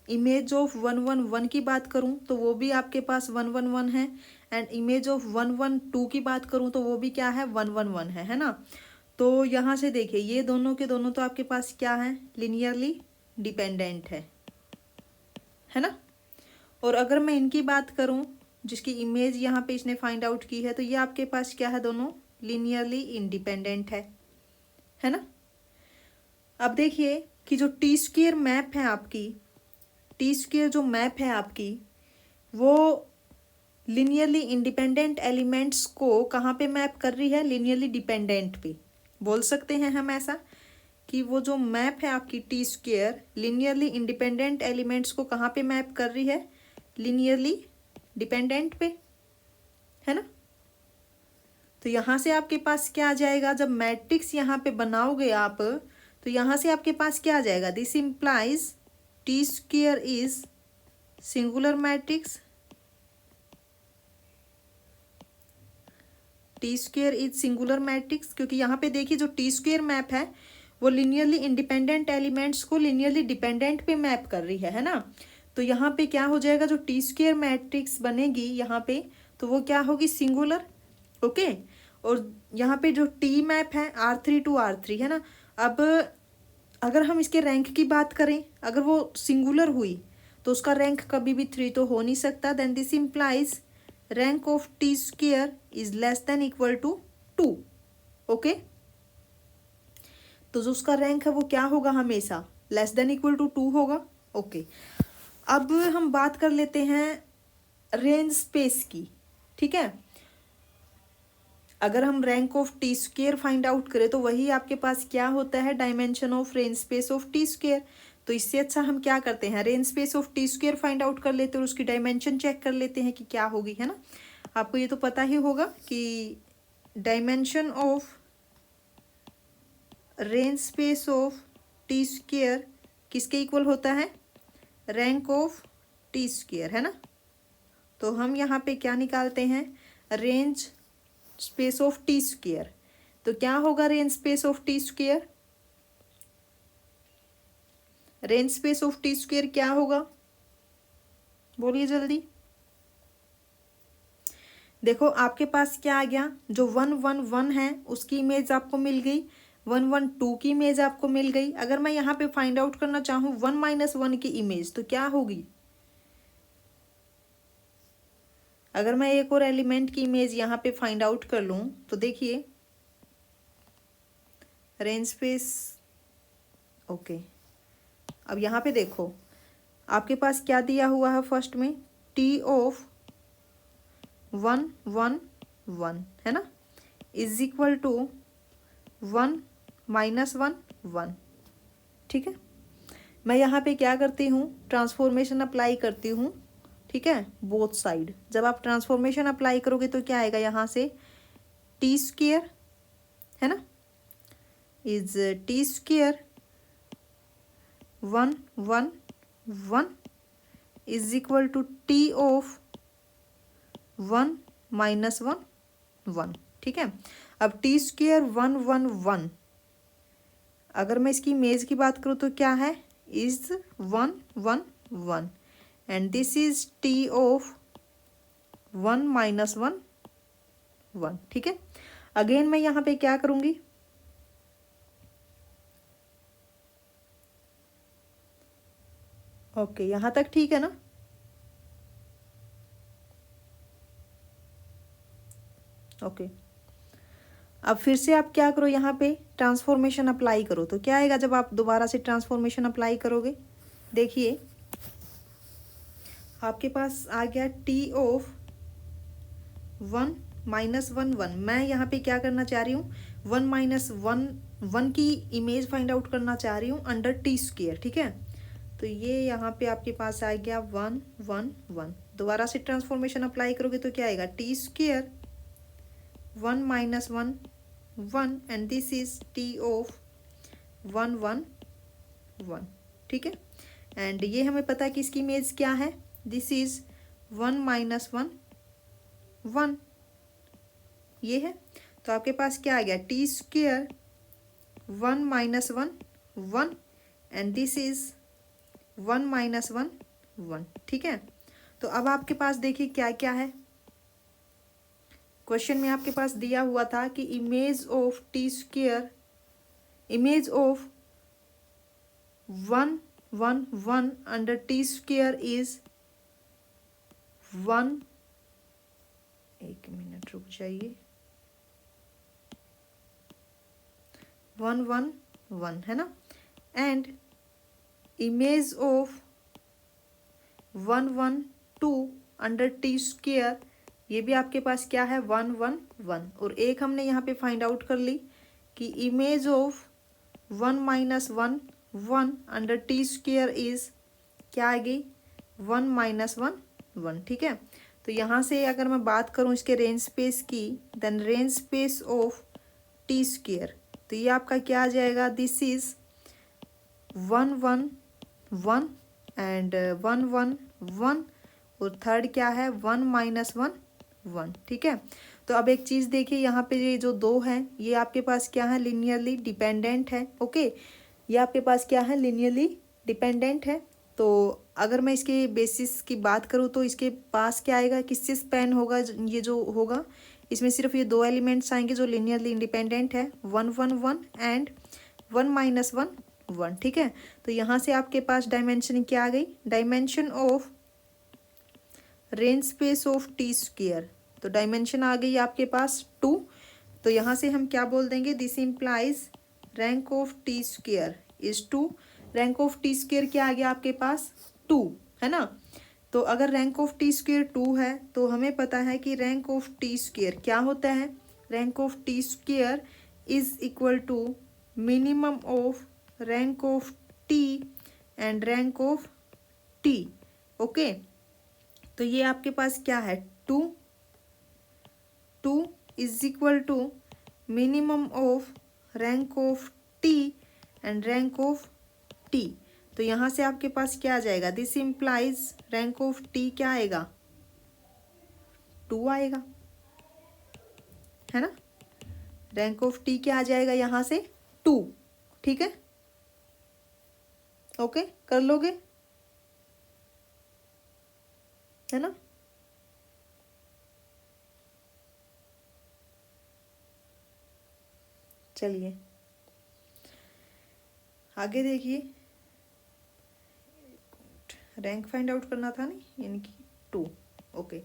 इमेज ऑफ 111 की बात करूँ तो वो भी आपके पास 111 है, एंड इमेज ऑफ 112 की बात करूँ तो वो भी क्या है, 111 है ना। तो यहाँ से देखिए ये दोनों के दोनों तो आपके पास क्या है, लिनियरली डिपेंडेंट है ना। और अगर मैं इनकी बात करूँ जिसकी इमेज यहाँ पे इसने फाइंड आउट की है, तो ये आपके पास क्या है, दोनों लिनियरली इंडिपेंडेंट है ना। अब देखिए कि जो टी स्क्वेयर मैप है आपकी, टी स्क्वेयर जो मैप है आपकी, वो लिनियरली इंडिपेंडेंट एलिमेंट्स को कहाँ पे मैप कर रही है, लिनियरली डिपेंडेंट पे। बोल सकते हैं हम ऐसा कि वो जो मैप है आपकी T square linearly independent elements को कहाँ पे मैप कर रही है, लिनियरली डिपेंडेंट पे, है ना। तो यहाँ से आपके पास क्या आ जाएगा, जब मैट्रिक्स यहाँ पे बनाओगे आप, तो यहाँ से आपके पास क्या आ जाएगा, this implies T square is singular matrix, T square is singular matrix, क्योंकि यहाँ पे देखिए जो टी स्क्वेयर मैप है वो लिनियरली इंडिपेंडेंट एलिमेंट्स को लिनियरली डिपेंडेंट पे मैप कर रही है ना। तो यहाँ पे क्या हो जाएगा, जो टी स्क्वेयर मैट्रिक्स बनेगी यहाँ पे, तो वो क्या होगी, सिंगुलर। ओके, और यहाँ पे जो टी मैप है R3 to R3 है ना। अब अगर हम इसके रैंक की बात करें, अगर वो सिंगुलर हुई तो उसका रैंक कभी भी 3 तो हो नहीं सकता, then this implies rank of T square is less than equal to 2। Okay, तो जो उसका रैंक है वो क्या होगा, हमेशा लेस देन इक्वल टू 2 होगा। ओके, अब हम बात कर लेते हैं रेंज स्पेस की, ठीक है। अगर हम rank of T square find out करें तो वही आपके पास क्या होता है, dimension of range space of T square. तो इससे अच्छा हम क्या करते हैं, range space of T square find out कर लेते हैं और उसकी डायमेंशन चेक कर लेते हैं कि क्या होगी, है ना। आपको ये तो पता ही होगा कि dimension of range space of T square किसके इक्वल होता है, रैंक ऑफ टी स्क्वेयर, है ना। तो हम यहाँ पे क्या निकालते हैं, range space of T square. तो क्या होगा range space of T square, range space of T square क्या होगा, बोलिए जल्दी। देखो आपके पास क्या आ गया, जो 111 है उसकी इमेज आपको मिल गई, 112 की इमेज आपको मिल गई। अगर मैं यहाँ पे फाइंड आउट करना चाहूँ 1 - 1 की इमेज, तो क्या होगी। अगर मैं एक और एलिमेंट की इमेज यहाँ पे फाइंड आउट कर लूँ तो देखिए रेंज स्पेस, ओके। अब यहाँ पे देखो आपके पास क्या दिया हुआ है, फर्स्ट में टी ऑफ 111 है ना, इज इक्वल टू 1 - 1 1, ठीक है। मैं यहाँ पे क्या करती हूँ, ट्रांसफॉर्मेशन अप्लाई करती हूँ, ठीक है, बोथ साइड। जब आप ट्रांसफॉर्मेशन अप्लाई करोगे तो क्या आएगा, यहाँ से टी स्क्वेयर, है ना, is T square 111 is equal to T of 1 - 1 1, ठीक है। अब टी स्क्वेयर 111, अगर मैं इसकी इमेज की बात करूँ तो क्या है, is 111 and this is T of 1 - 1 1, ठीक है। अगेन मैं यहाँ पे क्या करूँगी, ओके यहाँ तक ठीक है ना। ओके, अब फिर से आप क्या करो, यहाँ पे ट्रांसफॉर्मेशन अप्लाई करो। तो क्या आएगा जब आप दोबारा से ट्रांसफॉर्मेशन अप्लाई करोगे, देखिए आपके पास आ गया टी ऑफ 1 - 1 1। मैं यहाँ पे क्या करना चाह रही हूँ, 1 - 1 1 की इमेज फाइंड आउट करना चाह रही हूँ अंडर टी स्क्वेयर, ठीक है। तो ये यहाँ पे आपके पास आ गया 1 1 1। दोबारा से ट्रांसफॉर्मेशन अप्लाई करोगे तो क्या आएगा, T square 1 - 1 1 and this is T of 1 1 1, ठीक है। एंड ये हमें पता है कि इसकी इमेज क्या है, दिस इज 1 - 1 1, ये है। तो आपके पास क्या आ गया, T square 1 - 1 1 and this is 1 minus 1 1, ठीक है। तो अब आपके पास देखिए क्या क्या है। क्वेश्चन में आपके पास दिया हुआ था कि image of T square, image of 1 1 1 under T square is 1, एक मिनट रुक जाइए, 1 1 1 है ना, and image of 1 1 2 under T square, ये भी आपके पास क्या है 1 1 1, और एक हमने यहाँ पे फाइंड आउट कर ली कि image of 1 minus 1 1 under T square is क्या आ गई 1 माइनस 1 1, ठीक है। तो यहाँ से अगर मैं बात करूँ इसके रेंज स्पेस की, then range space of T square, तो ये आपका क्या आ जाएगा, दिस इज 1 1 1 एंड 1 1 1, और थर्ड क्या है 1 माइनस 1 1, ठीक है। तो अब एक चीज़ देखिए, यहाँ पे ये जो दो हैं ये आपके पास क्या है, लिनियरली डिपेंडेंट है, ओके। ये आपके पास क्या है, लिनियरली डिपेंडेंट है। तो अगर मैं इसके बेसिस की बात करूँ तो इसके पास क्या आएगा, किससे स्पैन होगा, ये जो होगा इसमें सिर्फ ये दो एलिमेंट्स आएंगे जो लिनियरली इंडिपेंडेंट है, 1 1 1 एंड 1 माइनस 1 1, ठीक है। तो यहाँ से आपके पास डायमेंशन क्या आ गई, dimension of range space of T square, तो डायमेंशन आ गई आपके पास 2। तो यहाँ से हम क्या बोल देंगे, this implies rank of T square is 2। Rank of T square क्या आ गया आपके पास 2, है ना। तो अगर रैंक ऑफ टी स्क्वेयर 2 है तो हमें पता है कि रैंक ऑफ टी स्क्वेयर क्या होता है, rank of T square is equal to minimum of rank of T and rank of T, okay. तो ये आपके पास क्या है 2 2 is equal to minimum of rank of T and rank of T. तो यहाँ से आपके पास क्या आ जाएगा, this implies rank of T क्या आएगा 2 आएगा, है ना। रैंक ऑफ टी क्या आ जाएगा यहाँ से 2, ठीक है, ओके कर लोगे, है ना। चलिए आगे देखिए, रैंक फाइंड आउट करना था नहीं, यानी कि 2, ओके।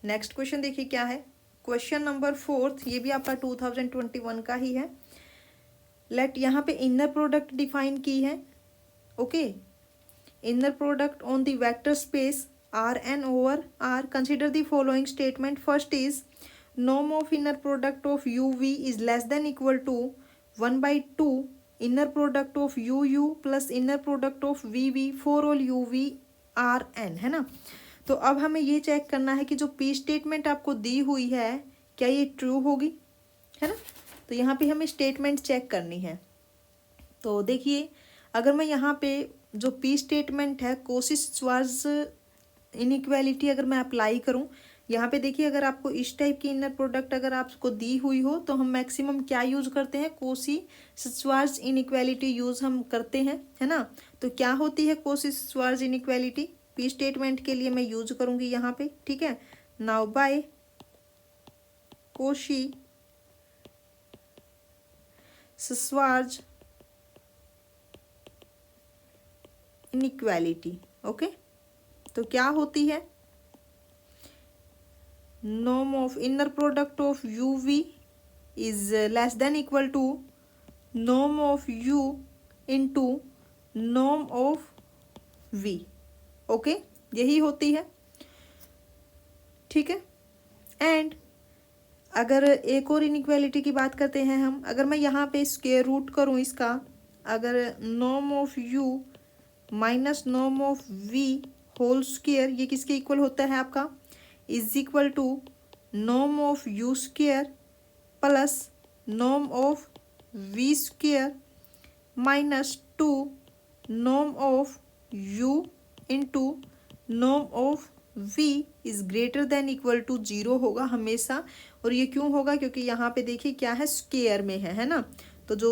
नेक्स्ट क्वेश्चन देखिए क्या है, क्वेश्चन नंबर 4, ये भी आपका 2021 का ही है। लेट यहाँ पे इनर प्रोडक्ट डिफाइन की है, okay. Inner product on the vector space Rn over R, consider the following statement. First is norm of inner product of uv is less than equal to 1 by 2 inner product of uu plus inner product of vv for all uv Rn, है ना। तो अब हमें ये check करना है कि जो P स्टेटमेंट आपको दी हुई है क्या ये ट्रू होगी, है ना। तो यहाँ पे हमें स्टेटमेंट चेक करनी है। तो देखिए अगर मैं यहाँ पे जो P स्टेटमेंट है कोशी-श्वार्ट्ज इनइक्वालिटी अगर मैं अप्लाई करूं, यहाँ पे देखिए अगर आपको इस टाइप की इनर प्रोडक्ट अगर आपको दी हुई हो तो हम मैक्सिमम क्या यूज करते हैं, कोशी-श्वार्ट्ज इनइक्वालिटी यूज हम करते हैं, है ना। तो क्या होती है कोशी-श्वार्ट्ज इनइक्वालिटी, P स्टेटमेंट के लिए मैं यूज करूंगी यहाँ पे, ठीक है। Now by Cauchy Schwarz inequality, okay. तो क्या होती है, norm of inner product of u v is less than equal to norm of u into norm of v, okay, यही होती है, ठीक है। एंड अगर एक और इनइक्वालिटी की बात करते हैं हम, अगर मैं यहाँ पे स्क्वायर रूट करूँ इसका, अगर norm of u minus norm of v whole square, ये किसके इक्वल होता है आपका, is equal to norm of u square plus norm of v square minus 2 norm of u into norm of v is greater than equal to 0 होगा हमेशा। और ये क्यों होगा, क्योंकि यहाँ पे देखिए क्या है, स्क्वायर में है ना। तो जो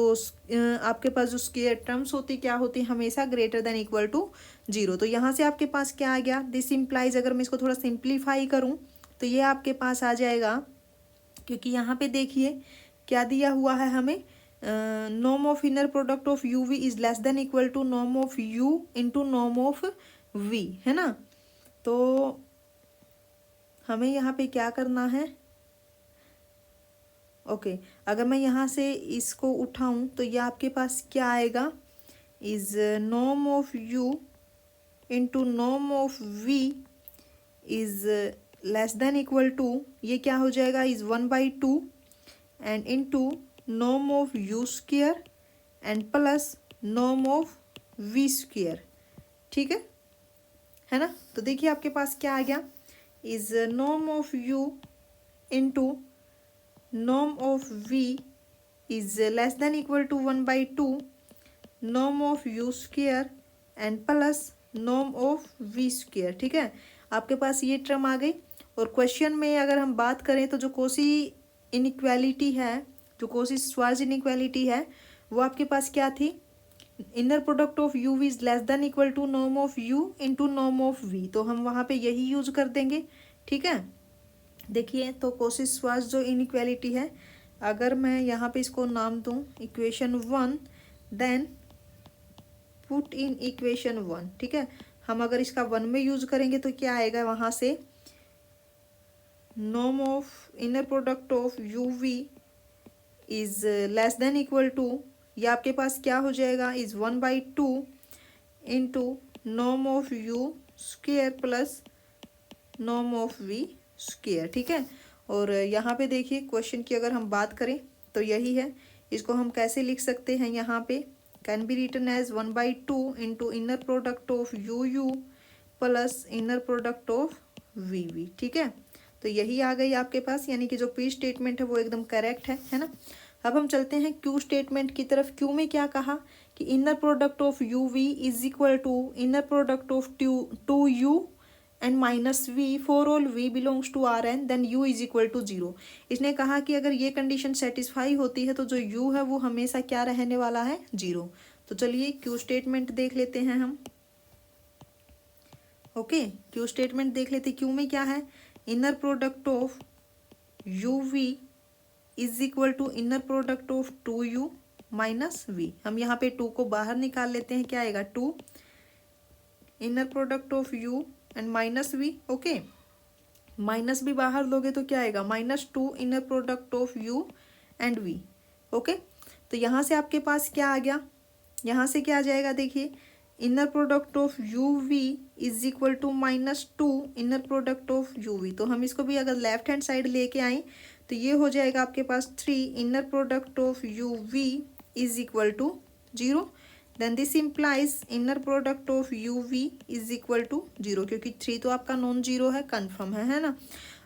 आपके पास जो स्क्वायर टर्म्स होती क्या होती हमेशा ग्रेटर देन इक्वल टू 0। तो यहाँ से आपके पास क्या आ गया, दिस इम्प्लाइज, अगर मैं इसको थोड़ा सिंप्लीफाई करूँ तो ये आपके पास आ जाएगा, क्योंकि यहाँ पे देखिए क्या दिया हुआ है हमें, norm of inner product of u v is less than equal to norm of u into norm of v, है ना। तो हमें यहाँ पे क्या करना है, ओके अगर मैं यहाँ से इसको उठाऊं तो ये आपके पास क्या आएगा, is norm of u into norm of v is less than equal to, ये क्या हो जाएगा, is 1/2 and into norm of u square and plus norm of v square, ठीक है ना। तो देखिए आपके पास क्या आ गया, is norm of u into norm of v is less than equal to 1/2 norm of u square and plus norm of v square, ठीक है। आपके पास ये टर्म आ गई। और क्वेश्चन में अगर हम बात करें तो जो कोसी इनइक्वालिटी है, जो कोसी श्वार्ट्ज इनइक्वालिटी है, वो आपके पास क्या थी, inner product of u v is less than equal to norm of u into norm of v, तो हम वहाँ पे यही यूज कर देंगे, ठीक है। देखिए तो कोसी श्वार्ट्ज जो इनइक्वालिटी है, अगर मैं यहाँ पे इसको नाम दूँ equation 1, then put in equation 1, ठीक है। हम अगर इसका 1 में यूज करेंगे तो क्या आएगा, वहाँ से norm of inner product of u v is less than equal to, ये आपके पास क्या हो जाएगा, is 1/2 into norm of u square plus norm of v square, ठीक है। और यहाँ पे देखिए क्वेश्चन की अगर हम बात करें तो यही है, इसको हम कैसे लिख सकते हैं, यहाँ पे can be written as 1/2 into inner product of u u plus inner product of v v, ठीक है। तो यही आ गई आपके पास, यानी कि जो पी स्टेटमेंट है वो एकदम करेक्ट है ना। अब हम चलते हैं क्यू स्टेटमेंट की तरफ। क्यू में क्या कहा कि inner product of u v is equal to inner product of two u and minus v for all v belongs to R n, then u is equal to 0। इसने कहा कि अगर ये कंडीशन सेटिस्फाई होती है तो जो यू है वो हमेशा क्या रहने वाला है, 0। तो चलिए क्यू स्टेटमेंट देख लेते हैं हम, ओके क्यू स्टेटमेंट देख लेते। क्यू में क्या है, inner product of u v is equal to inner product of 2u minus v. हम यहाँ पे 2 को बाहर निकाल लेते हैं, क्या आएगा 2 inner product of u and minus v, okay. Minus भी बाहर लोगे तो क्या आएगा, -2 inner product of u and v, okay. तो यहाँ से आपके पास क्या आ गया, यहाँ से क्या आ जाएगा, देखिए inner product of u v is equal to -2 inner product of u v. तो हम इसको भी अगर लेफ्ट हैंड साइड लेके आए तो ये हो जाएगा आपके पास 3 inner product of u v is equal to 0, then this implies inner product of u v is equal to 0, क्योंकि 3 तो आपका नॉन जीरो है, कन्फर्म है ना।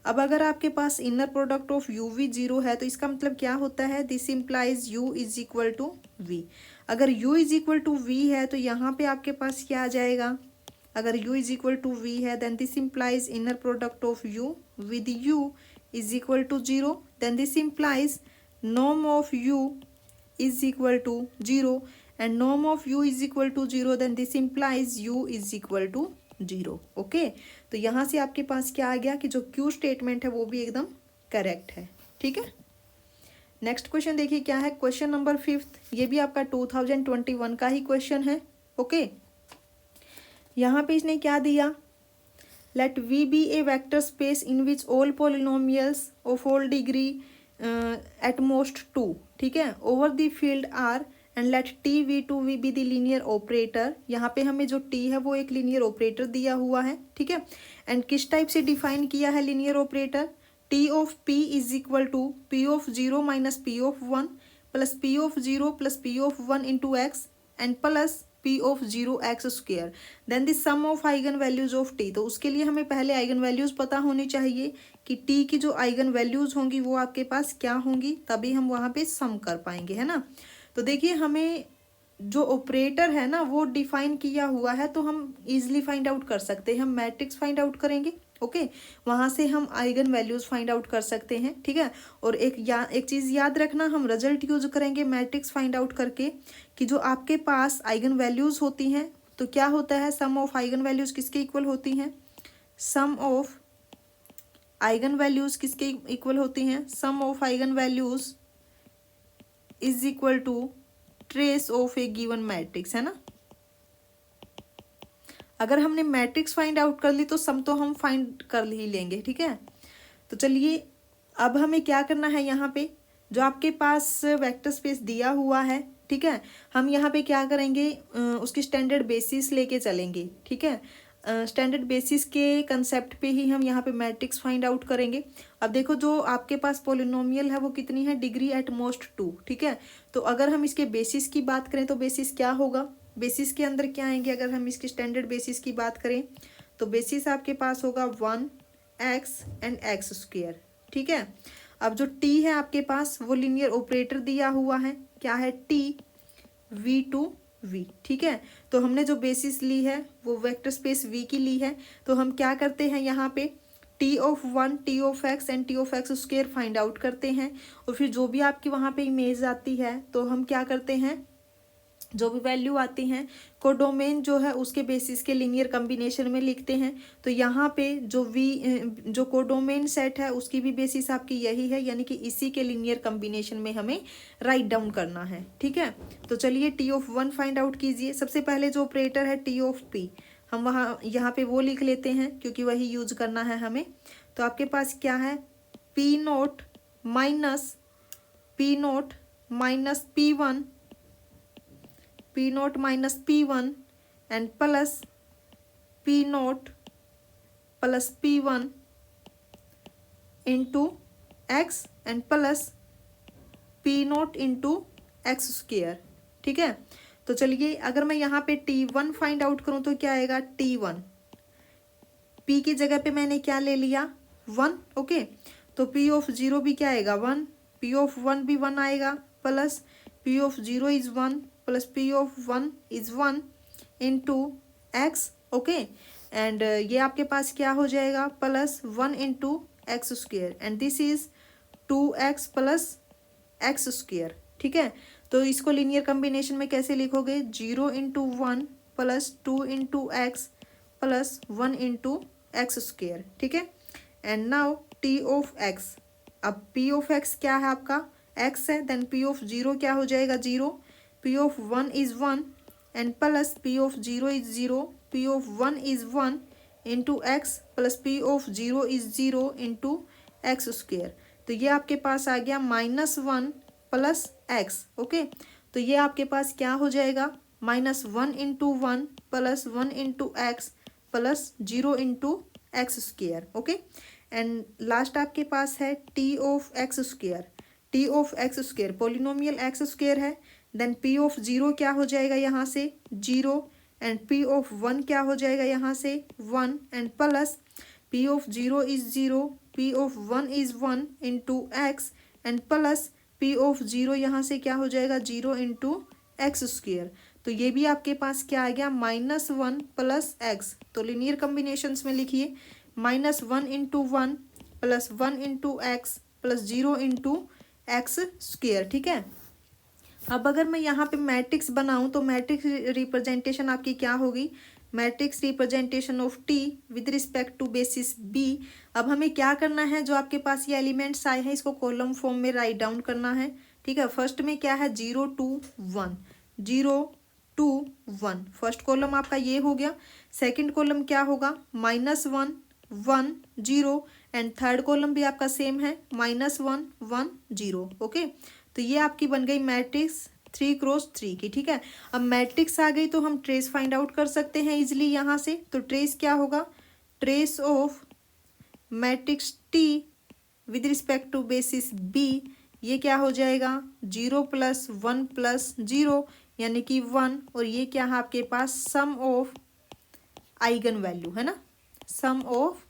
अब अगर आपके पास inner product of u v 0 है तो इसका मतलब क्या होता है, this implies u is equal to v. अगर u is equal to v है तो यहाँ पे आपके पास क्या आ जाएगा, अगर u is equal to v है then this implies inner product of u with u is equal to 0, then this implies norm of u is equal to 0 and norm of u is equal to 0, then this implies u is equal to 0, okay. तो यहाँ से आपके पास क्या आ गया कि जो क्यू स्टेटमेंट है वो भी एकदम करेक्ट है, ठीक है। नेक्स्ट क्वेश्चन देखिए क्या है, क्वेश्चन नंबर 5, ये भी आपका 2021 का ही क्वेश्चन है, ओके। यहाँ पे इसने क्या दिया, let V be a vector space in which all polynomials of all degree at most 2, ठीक है, over the field R and let T V to V be the linear operator. यहाँ पे हमें जो टी है वो एक लीनियर ऑपरेटर दिया हुआ है, ठीक है। एंड किस टाइप से डिफाइन किया है linear operator, T of p is equal to p of 0 minus p of 1 plus p of 0 plus p of 1 into x and plus p of 0 x square, then the sum of eigen values of T. तो उसके लिए हमें पहले eigen values पता होनी चाहिए कि T की जो आइगन वैल्यूज होंगी वो आपके पास क्या होंगी, तभी हम वहाँ पे सम कर पाएंगे, है ना। तो देखिए हमें जो ऑपरेटर है ना वो डिफाइन किया हुआ है, तो हम इजिली फाइंड आउट कर सकते हैं। हम मैट्रिक्स फाइंड आउट करेंगे, ओके, वहां से हम आइगन वैल्यूज फाइंड आउट कर सकते हैं, ठीक है। और एक चीज याद रखना, हम रिजल्ट यूज करेंगे मैट्रिक्स फाइंड आउट करके कि जो आपके पास आइगन वैल्यूज होती हैं तो क्या होता है, सम ऑफ आइगन वैल्यूज किसके इक्वल होती हैं, सम ऑफ आइगन वैल्यूज किसके इक्वल होती हैं, sum of eigen values is equal to trace of a given matrix, है ना। अगर हमने मैट्रिक्स फाइंड आउट कर ली तो सम तो हम फाइंड कर ही लेंगे, ठीक है। तो चलिए अब हमें क्या करना है, यहाँ पे जो आपके पास वेक्टर स्पेस दिया हुआ है, ठीक है, हम यहाँ पे क्या करेंगे, उसकी स्टैंडर्ड बेसिस लेके चलेंगे, ठीक है। स्टैंडर्ड बेसिस के कंसेप्ट पे ही हम यहाँ पे मैट्रिक्स फाइंड आउट करेंगे। अब देखो जो आपके पास पोलिनोमियल है वो कितनी है, डिग्री एट मोस्ट 2, ठीक है। तो अगर हम इसके बेसिस की बात करें तो बेसिस क्या होगा, बेसिस के अंदर क्या आएंगे, अगर हम इसकी स्टैंडर्ड बेसिस की बात करें तो बेसिस आपके पास होगा 1x एंड एक्स स्क्वेयर, ठीक है। अब जो t है आपके पास वो लीनियर ऑपरेटर दिया हुआ है, क्या है, t v, ठीक है। तो हमने जो बेसिस ली है वो वेक्टर स्पेस v की ली है, तो हम क्या करते हैं यहाँ पे t of 1, t of x and t of x square find out करते हैं। और फिर जो भी आपकी वहाँ पे इमेज आती है तो हम क्या करते हैं, जो भी वैल्यू आती हैं कोडोमेन जो है उसके बेसिस के लीनियर कॉम्बिनेशन में लिखते हैं। तो यहाँ पे जो कोडोमेन सेट है उसकी भी बेसिस आपकी यही है, यानी कि इसी के लीनियर कॉम्बिनेशन में हमें राइट डाउन करना है, ठीक है। तो चलिए टी ऑफ 1 फाइंड आउट कीजिए। सबसे पहले जो ऑपरेटर है टी ऑफ पी, हम यहाँ पे वो लिख लेते हैं क्योंकि वही यूज करना है हमें। तो आपके पास क्या है, P note minus P1 P0 minus P1 and plus P0 plus P1 into x and plus P0 into x square, ठीक है। तो चलिए अगर मैं यहाँ पे T1 फाइंड आउट करूँ तो क्या आएगा, T1 P की जगह पे मैंने क्या ले लिया, 1, ओके। तो P ऑफ 0 भी क्या आएगा, 1, P ऑफ 1 भी 1 आएगा, plus P of 0 is 1 plus P of 1 is 1 into x, okay. And ये आपके पास क्या हो जाएगा, plus 1 into x square and this is 2x plus x square, ठीक है। तो इसको लीनियर कॉम्बिनेशन में कैसे लिखोगे, 0 into 1 plus 2 into x plus 1 into x square, ठीक है। And now t of x, अब p ऑफ x क्या है आपका, x है, देन p ऑफ 0 क्या हो जाएगा, 0, p of 1 is 1 and plus p of 0 is 0, p of 1 is 1 into x plus p of 0 is 0 into x square. तो ये आपके पास आ गया -1 प्लस एक्स, ओके। तो ये आपके पास क्या हो जाएगा, -1 into 1 plus 1 into x plus 0 into x square, okay. And last आपके पास है T of x square, T of x square polynomial x square है, देन p ऑफ 0 क्या हो जाएगा यहाँ से 0 एंड p ऑफ 1 क्या हो जाएगा यहाँ से 1 and plus p of 0 is 0, p of 1 is 1 into x and plus p of 0 यहाँ से क्या हो जाएगा 0 इंटू एक्स स्क्वेयर। तो ये भी आपके पास क्या आ गया, -1 प्लस एक्स। तो लीनियर कॉम्बिनेशंस में लिखिए -1 into 1 plus 1 into x plus 0 into x square, ठीक है। अब अगर मैं यहाँ पे मैट्रिक्स बनाऊँ तो मैट्रिक्स रिप्रेजेंटेशन आपकी क्या होगी, matrix representation of T with respect to basis B. अब हमें क्या करना है, जो आपके पास ये एलिमेंट्स आए हैं इसको कॉलम फॉर्म में राइट डाउन करना है, ठीक है। फर्स्ट में क्या है 0 2 1, 0 2 1, फर्स्ट कॉलम आपका ये हो गया। सेकंड कॉलम क्या होगा, -1 1 0 एंड थर्ड कॉलम भी आपका सेम है -1 1 0, ओके। तो ये आपकी बन गई मैट्रिक्स 3x3 की, ठीक है। अब मैट्रिक्स आ गई तो हम ट्रेस फाइंड आउट कर सकते हैं इजिली यहाँ से। तो ट्रेस क्या होगा, trace of matrix T with respect to basis B, ये क्या हो जाएगा 0 प्लस 1 प्लस 0 यानी कि 1, और ये क्या है आपके पास सम ऑफ आइगन वैल्यू, है ना, सम ऑफ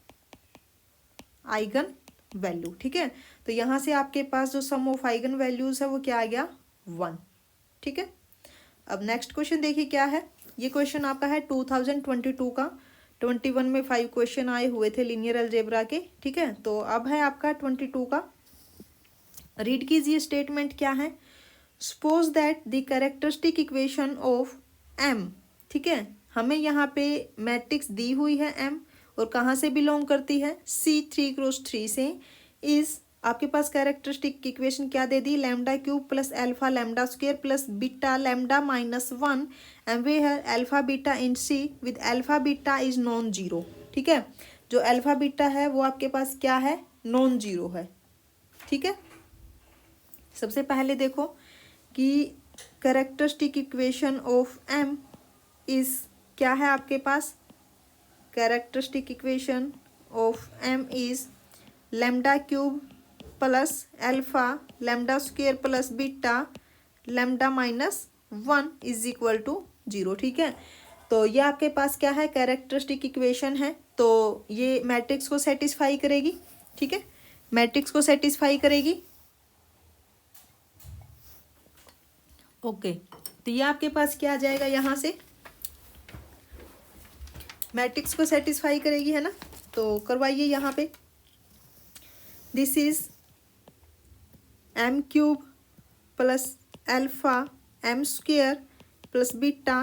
आइगन वैल्यू, ठीक है। तो यहाँ से आपके पास जो सम ऑफ आइगन वैल्यूज है वो क्या आ गया 1, ठीक है। अब नेक्स्ट क्वेश्चन देखिए क्या है। ये क्वेश्चन आपका है 2022 का। 21 में 5 क्वेश्चन आए हुए थे लीनियर अलजेब्रा के, ठीक है। तो अब है आपका 22 का। रीड कीजिए, स्टेटमेंट क्या है। Suppose that the characteristic equation of M, ठीक है। हमें यहाँ पे मैट्रिक्स दी हुई है एम, और कहाँ से बिलोंग करती है, C3x3 से। इज आपके पास कैरेक्टरिस्टिक इक्वेशन क्या दे दी, lambda cube plus alpha lambda square plus beta lambda -1 and where है alpha beta in C with alpha beta is non zero, ठीक है। जो अल्फा बीटा है वो आपके पास क्या है, नॉन जीरो है, ठीक है। सबसे पहले देखो कि characteristic equation of M is क्या है आपके पास, characteristic equation of M is lambda cube plus alpha lambda square plus beta lambda -1 is equal to 0, ठीक है। तो ये आपके पास क्या है, कैरेक्टरिस्टिक इक्वेशन है। तो ये मैट्रिक्स को सेटिस्फाई करेगी, ठीक है, मैट्रिक्स को सेटिस्फाई करेगी। ओके, तो ये आपके पास क्या आ जाएगा, यहाँ से मैट्रिक्स को सेटिस्फाई करेगी, है ना। तो करवाइए यहाँ पे, this is M cube plus alpha M square plus beta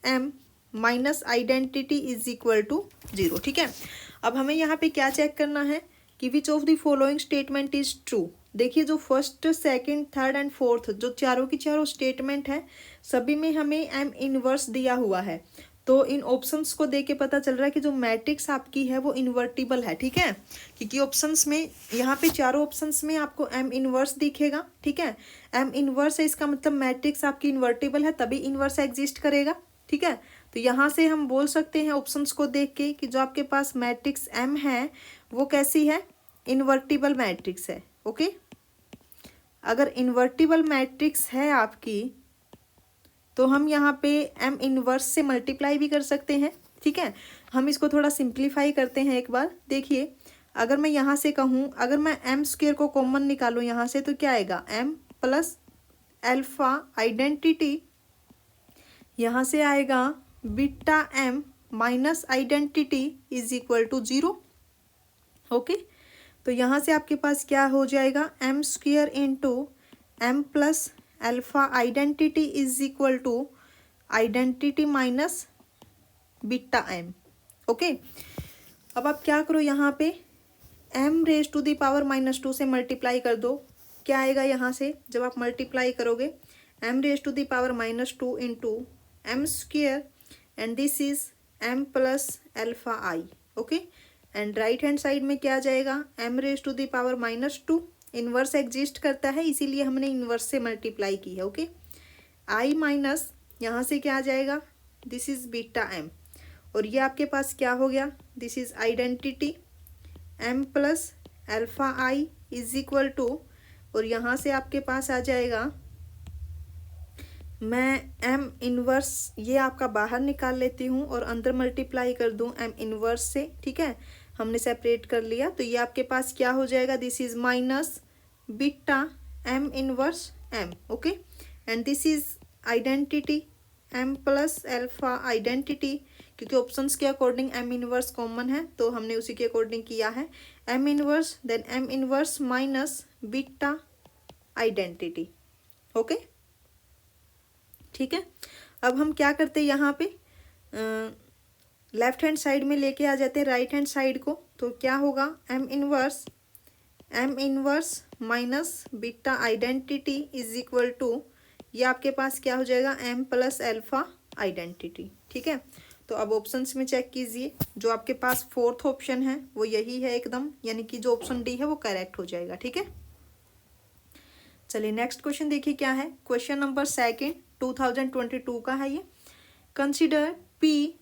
M minus identity is equal to 0, ठीक है। अब हमें यहाँ पे क्या चेक करना है कि विच of the following statement is true. देखिए जो first, second, third and fourth जो चारों की चारों स्टेटमेंट है, सभी में हमें एम इनवर्स दिया हुआ है। तो इन ऑप्शंस को देख के पता चल रहा है कि जो मैट्रिक्स आपकी है वो इन्वर्टिबल है, ठीक है। क्योंकि ऑप्शंस में यहाँ पे चारों ऑप्शंस में आपको एम इनवर्स दिखेगा, ठीक है। एम इनवर्स है, इसका मतलब मैट्रिक्स आपकी इन्वर्टिबल है, तभी इनवर्स एग्जिस्ट करेगा, ठीक है। तो यहाँ से हम बोल सकते हैं ऑप्शंस को देख के कि जो आपके पास मैट्रिक्स एम है वो कैसी है, इन्वर्टिबल मैट्रिक्स है, ओके। अगर इन्वर्टिबल मैट्रिक्स है आपकी तो हम यहाँ पे एम इनवर्स से मल्टीप्लाई भी कर सकते हैं, ठीक है। हम इसको थोड़ा सिंप्लीफाई करते हैं एक बार। देखिए अगर मैं यहाँ से कहूँ, अगर मैं एम स्क्वायर को कॉमन निकालूँ यहाँ से, तो क्या आएगा, एम प्लस अल्फा आइडेंटिटी, यहाँ से आएगा beta M minus identity is equal to 0, okay. तो यहाँ से आपके पास क्या हो जाएगा, M square into M plus alpha identity is equal to identity minus beta M, okay. अब आप क्या करो, यहाँ पे M raise to the power -2 से मल्टीप्लाई कर दो। क्या आएगा यहाँ से, जब आप मल्टीप्लाई करोगे, M raise to the power -2 into M square and this is M plus alpha I, okay. And right hand side में क्या आ जाएगा, M raise to the power -2, inverse exist करता है इसीलिए हमने इनवर्स से मल्टीप्लाई की है, ओके। आई माइनस यहाँ से क्या आ जाएगा, दिस इज बीटा एम, और ये आपके पास क्या हो गया, this is identity M plus alpha I is equal to, और यहाँ से आपके पास आ जाएगा, मैं एम इनवर्स ये आपका बाहर निकाल लेती हूँ और अंदर मल्टीप्लाई कर दूँ एम इनवर्स से, ठीक है। हमने सेपरेट कर लिया, तो ये आपके पास क्या हो जाएगा, this is minus beta M inverse M, okay. And this is identity M plus alpha identity, क्योंकि ऑप्शंस के अकॉर्डिंग एम इनवर्स कॉमन है तो हमने उसी के अकॉर्डिंग किया है, M inverse then M inverse minus beta identity, okay, ठीक है। अब हम क्या करते हैं, यहाँ पे लेफ्ट हैंड साइड में लेके आ जाते हैं राइट हैंड साइड को, तो क्या होगा, M inverse minus beta identity is equal to, ये आपके पास क्या हो जाएगा, एम प्लस अल्फा आइडेंटिटी, ठीक है। तो अब ऑप्शंस में चेक कीजिए, जो आपके पास फोर्थ ऑप्शन है वो यही है एकदम, यानी कि जो ऑप्शन डी है वो करेक्ट हो जाएगा, ठीक है। चलिए नेक्स्ट क्वेश्चन देखिए क्या है। क्वेश्चन नंबर 2 2022 का है ये। कंसिडर पी,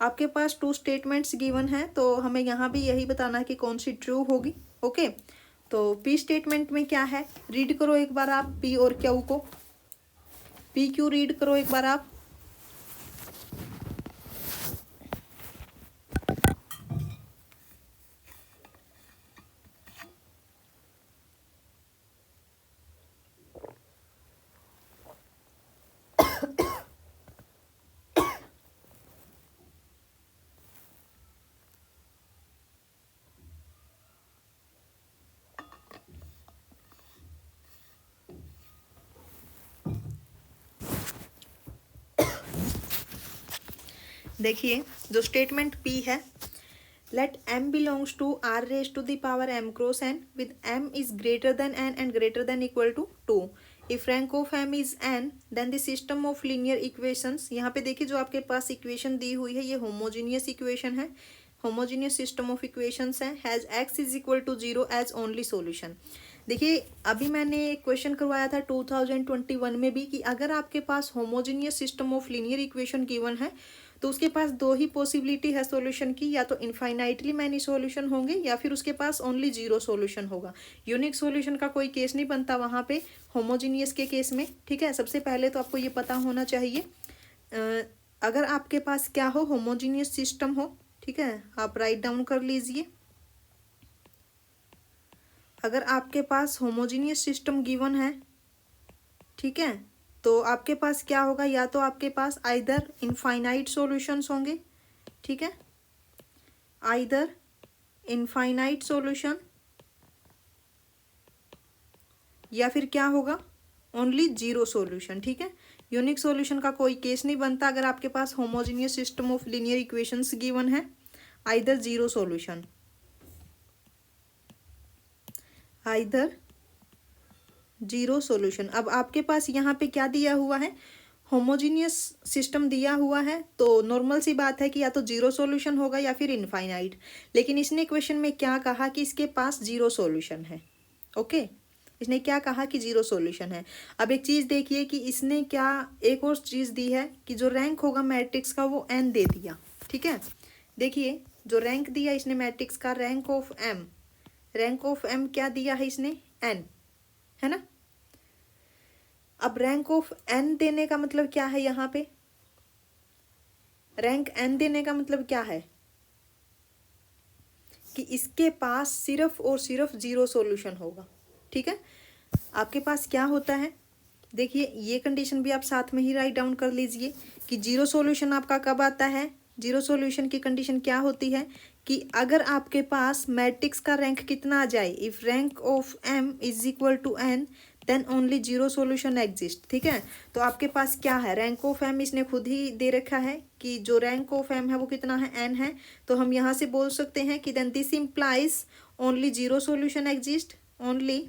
आपके पास 2 स्टेटमेंट्स गिवन है, तो हमें यहाँ भी यही बताना है कि कौन सी ट्रू होगी, ओके। तो पी स्टेटमेंट में क्या है, रीड करो एक बार आप पी और क्यू को, पी क्यू रीड करो एक बार आप। देखिए जो स्टेटमेंट पी है, let m belongs to r raised to the power m cross n with m is greater than n and greater than equal to 2. if rank of m is n then the system of linear equations, यहाँ पे देखिए जो आपके पास equation दी हुई है ये homogeneous equation है, homogeneous system of equations है, has x is equal to 0 as only solution. देखिए अभी मैंने क्वेश्चन करवाया था 2021 में भी कि अगर आपके पास homogeneous system of linear equation given है तो उसके पास दो ही पॉसिबिलिटी है सॉल्यूशन की, या तो इनफाइनाइटली मैनी सॉल्यूशन होंगे या फिर उसके पास ओनली 0 सॉल्यूशन होगा। यूनिक सॉल्यूशन का कोई केस नहीं बनता वहाँ पे होमोजीनियस के केस में, ठीक है। सबसे पहले तो आपको ये पता होना चाहिए अगर आपके पास क्या हो, होमोजीनियस सिस्टम हो, ठीक है, आप राइट डाउन कर लीजिए। अगर आपके पास होमोजीनियस सिस्टम गिवन है, ठीक है, तो आपके पास क्या होगा, या तो आपके पास आइदर इनफाइनाइट सॉल्यूशंस होंगे, ठीक है, आइदर इनफाइनाइट सॉल्यूशन, या फिर क्या होगा ओनली 0 सॉल्यूशन, ठीक है। यूनिक सॉल्यूशन का कोई केस नहीं बनता अगर आपके पास homogeneous system of linear equations given है, आइदर 0 सॉल्यूशन, आइदर 0 सॉल्यूशन। अब आपके पास यहाँ पे क्या दिया हुआ है, होमोजीनियस सिस्टम दिया हुआ है, तो नॉर्मल सी बात है कि या तो 0 सॉल्यूशन होगा या फिर इनफाइनाइट, लेकिन इसने क्वेश्चन में क्या कहा कि इसके पास 0 सॉल्यूशन है, ओके, इसने क्या कहा कि 0 सॉल्यूशन है। अब एक चीज़ देखिए कि इसने क्या एक और चीज़ दी है कि जो रैंक होगा मैट्रिक्स का वो n दे दिया, ठीक है। देखिए जो रैंक दिया इसने मैट्रिक्स का, rank of m, rank of m क्या दिया है इसने, n, है ना। अब रैंक ऑफ n देने का मतलब क्या है, यहाँ पे रैंक n देने का मतलब क्या है कि इसके पास सिर्फ और सिर्फ 0 सॉल्यूशन होगा, ठीक है। आपके पास क्या होता है, देखिए ये कंडीशन भी आप साथ में ही राइट डाउन कर लीजिए कि 0 सॉल्यूशन आपका कब आता है। 0 सॉल्यूशन की कंडीशन क्या होती है कि अगर आपके पास मैट्रिक्स का रैंक कितना आ जाए, if rank of m is equal to n then only 0 solution exist, ठीक है। तो आपके पास क्या है, रैंक ऑफ m इसने खुद ही दे रखा है कि जो रैंक ऑफ m है वो कितना है, n है, तो हम यहाँ से बोल सकते हैं कि then this implies only 0 solution exist, only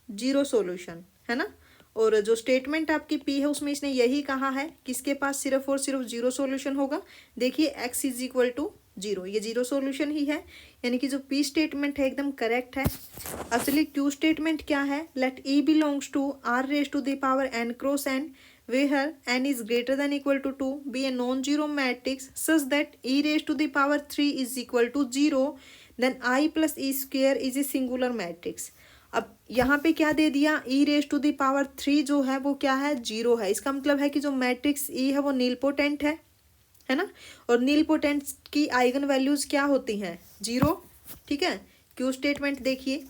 0 solution, है ना। और जो स्टेटमेंट आपकी पी है उसमें इसने यही कहा है कि इसके पास सिर्फ और सिर्फ 0 सॉल्यूशन होगा। देखिए x इज इक्वल टू 0, ये 0 सॉल्यूशन ही है, यानी कि जो पी स्टेटमेंट है एकदम करेक्ट है। एक्चुअली क्यू स्टेटमेंट क्या है, let E belongs to r raise to the power n cross n where n is greater than equal to 2 be a non zero matrix such that e raise to the power 3 is equal to 0 then i plus E square is a singular matrix. अब यहाँ पे क्या दे दिया, e raise to the power 3 जो है वो क्या है, 0 है। इसका मतलब है कि जो मैट्रिक्स e है वो नीलपोटेंट है ना। और नीलपोटेंट की आइगन वैल्यूज क्या होती हैं, 0, ठीक है। क्यू स्टेटमेंट देखिए,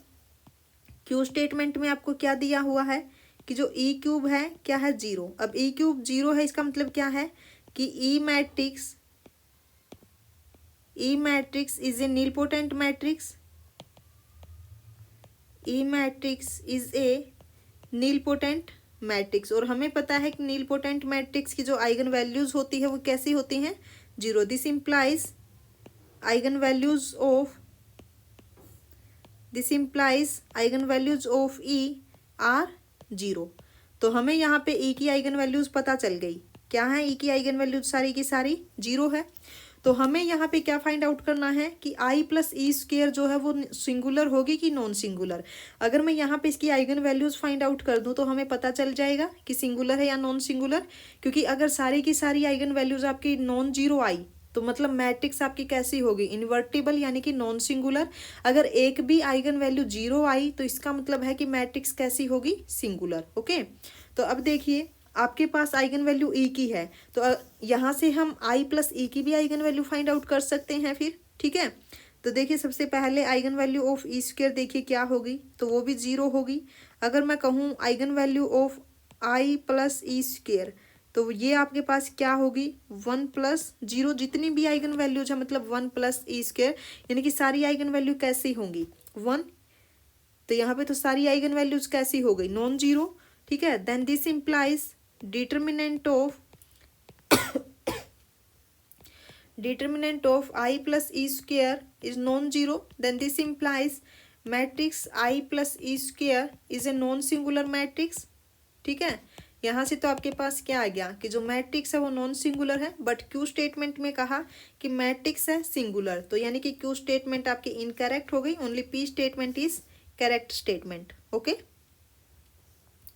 क्यू स्टेटमेंट में आपको क्या दिया हुआ है कि जो e क्यूब है क्या है, 0। अब e क्यूब 0 है, इसका मतलब क्या है कि e matrix is a nilpotent matrix, E matrix is a nilpotent matrix. और हमें पता है कि नीलपोटेंट मैट्रिक्स की जो आइगन वैल्यूज होती है वो कैसी होती हैं, 0। This implies eigen values of E R 0। तो हमें यहाँ पे ई की आइगन वैल्यूज पता चल गई, क्या है, ई की आइगन वैल्यूज सारी की सारी 0 है। तो हमें यहाँ पे क्या फाइंड आउट करना है कि आई प्लस ई स्क्वेयर जो है वो सिंगुलर होगी कि नॉन सिंगुलर। अगर मैं यहाँ पे इसकी आइगन वैल्यूज फाइंड आउट कर दूँ तो हमें पता चल जाएगा कि सिंगुलर है या नॉन सिंगुलर, क्योंकि अगर सारी की सारी आइगन वैल्यूज आपकी नॉन जीरो आई तो मतलब मैट्रिक्स आपकी कैसी होगी, इन्वर्टिबल यानी कि नॉन सिंगुलर। अगर एक भी आइगन वैल्यू 0 आई तो इसका मतलब है कि मैट्रिक्स कैसी होगी, सिंगुलर, ओके। तो अब देखिए आपके पास आइगन वैल्यू ई की है, तो यहाँ से हम आई प्लस ई की भी आइगन वैल्यू फाइंड आउट कर सकते हैं फिर, ठीक है। तो देखिए सबसे पहले eigen value of E square देखिए क्या होगी, तो वो भी 0 होगी। अगर मैं कहूँ eigen value of I plus E square तो ये आपके पास क्या होगी, 1 प्लस 0, जितनी भी आइगन वैल्यूज है मतलब 1 प्लस ई स्क्वेयर, यानी कि सारी आइगन वैल्यू कैसी होंगी, 1। तो यहाँ पे तो सारी आइगन वैल्यूज कैसी हो गई, नॉन जीरो, ठीक है। Then this implies determinant of determinant of I plus E square is non-zero, then this implies matrix I plus E square is a non-singular matrix। ठीक है, यहाँ से तो आपके पास क्या आ गया कि जो मैट्रिक्स है वो नॉन सिंगुलर है, बट क्यू स्टेटमेंट में कहा कि मैट्रिक्स है सिंगुलर, तो यानी कि क्यू स्टेटमेंट आपकी इनकरेक्ट हो गई, only P statement is correct statement. Okay,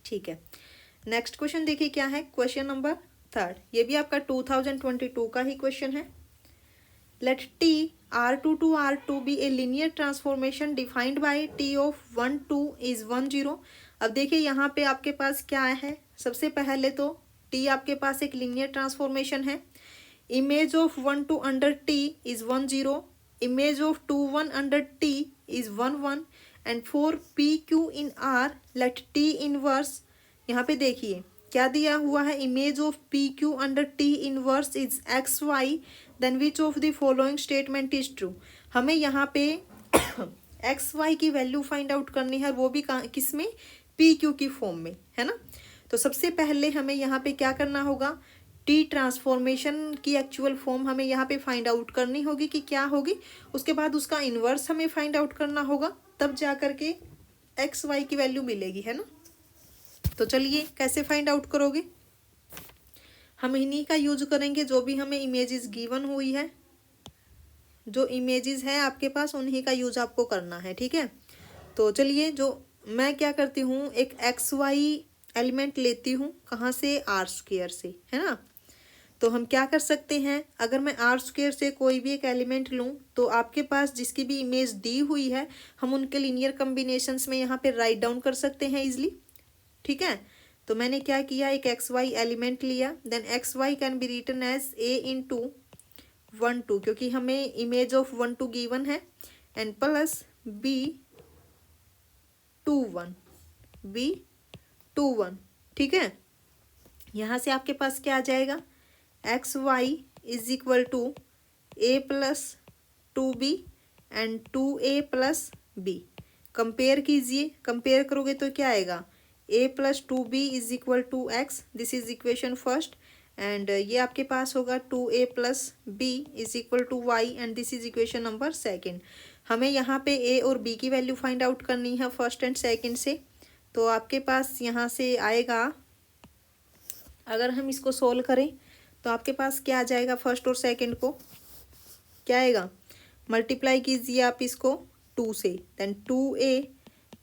ठीक है। नेक्स्ट क्वेश्चन देखिए क्या है, क्वेश्चन नंबर 3, ये भी आपका 2022 का ही क्वेश्चन है। Let T R2 to R2 be a linear transformation defined by T of 1 2 is 1 0। अब देखिए यहाँ पे आपके पास क्या है, सबसे पहले तो T आपके पास एक लीनियर ट्रांसफॉर्मेशन है। Image of 1 2 under T is 1 0, image of 2 1 under T is 1 1, and for PQ in R let T inverse, यहाँ पे देखिए क्या दिया हुआ है, image of PQ under T inverse is XY, then which of the following statement is true. हमें यहाँ पे XY की वैल्यू फाइंड आउट करनी है, वो भी किस में, PQ की फॉर्म में, है ना। तो सबसे पहले हमें यहाँ पे क्या करना होगा, T ट्रांसफॉर्मेशन की एक्चुअल फॉर्म हमें यहाँ पे फाइंड आउट करनी होगी कि क्या होगी, उसके बाद उसका इन्वर्स हमें फाइंड आउट करना होगा, तब जा करके XY की वैल्यू मिलेगी, है ना। तो चलिए कैसे फाइंड आउट करोगे, हम इन्हीं का यूज करेंगे, जो भी हमें इमेजेस गिवन हुई है, जो इमेजेस है आपके पास उन्हीं का यूज आपको करना है, ठीक है। तो चलिए, जो मैं क्या करती हूँ, एक XY एलिमेंट लेती हूँ, कहाँ से, R स्क्वायर से, है ना। तो हम क्या कर सकते हैं, अगर मैं R स्क्वायर से कोई भी एक एलिमेंट लूँ, तो आपके पास जिसकी भी इमेज दी हुई है, हम उनके लीनियर कम्बिनेशंस में यहाँ पे राइट डाउन कर सकते हैं इजिली, ठीक है। तो मैंने क्या किया, एक XY एलिमेंट लिया, then XY can be written as A into 1 2, क्योंकि हमें इमेज ऑफ 1 2 गिवन है, एंड प्लस B 2 1, ठीक है। यहाँ से आपके पास क्या आ जाएगा, XY is equal to A plus 2B and 2A plus B। Compare कीजिए, कंपेयर करोगे तो क्या आएगा, A plus 2B is equal to X, this is equation first, and ये आपके पास होगा 2A plus B is equal to Y, and this is equation number second. हमें यहाँ पे A और B की वैल्यू फाइंड आउट करनी है फर्स्ट एंड सेकेंड से, तो आपके पास यहाँ से आएगा, अगर हम इसको सोल्व करें तो आपके पास क्या आ जाएगा, फर्स्ट और सेकेंड को क्या आएगा, मल्टीप्लाई कीजिए आप इसको 2 से, then 2A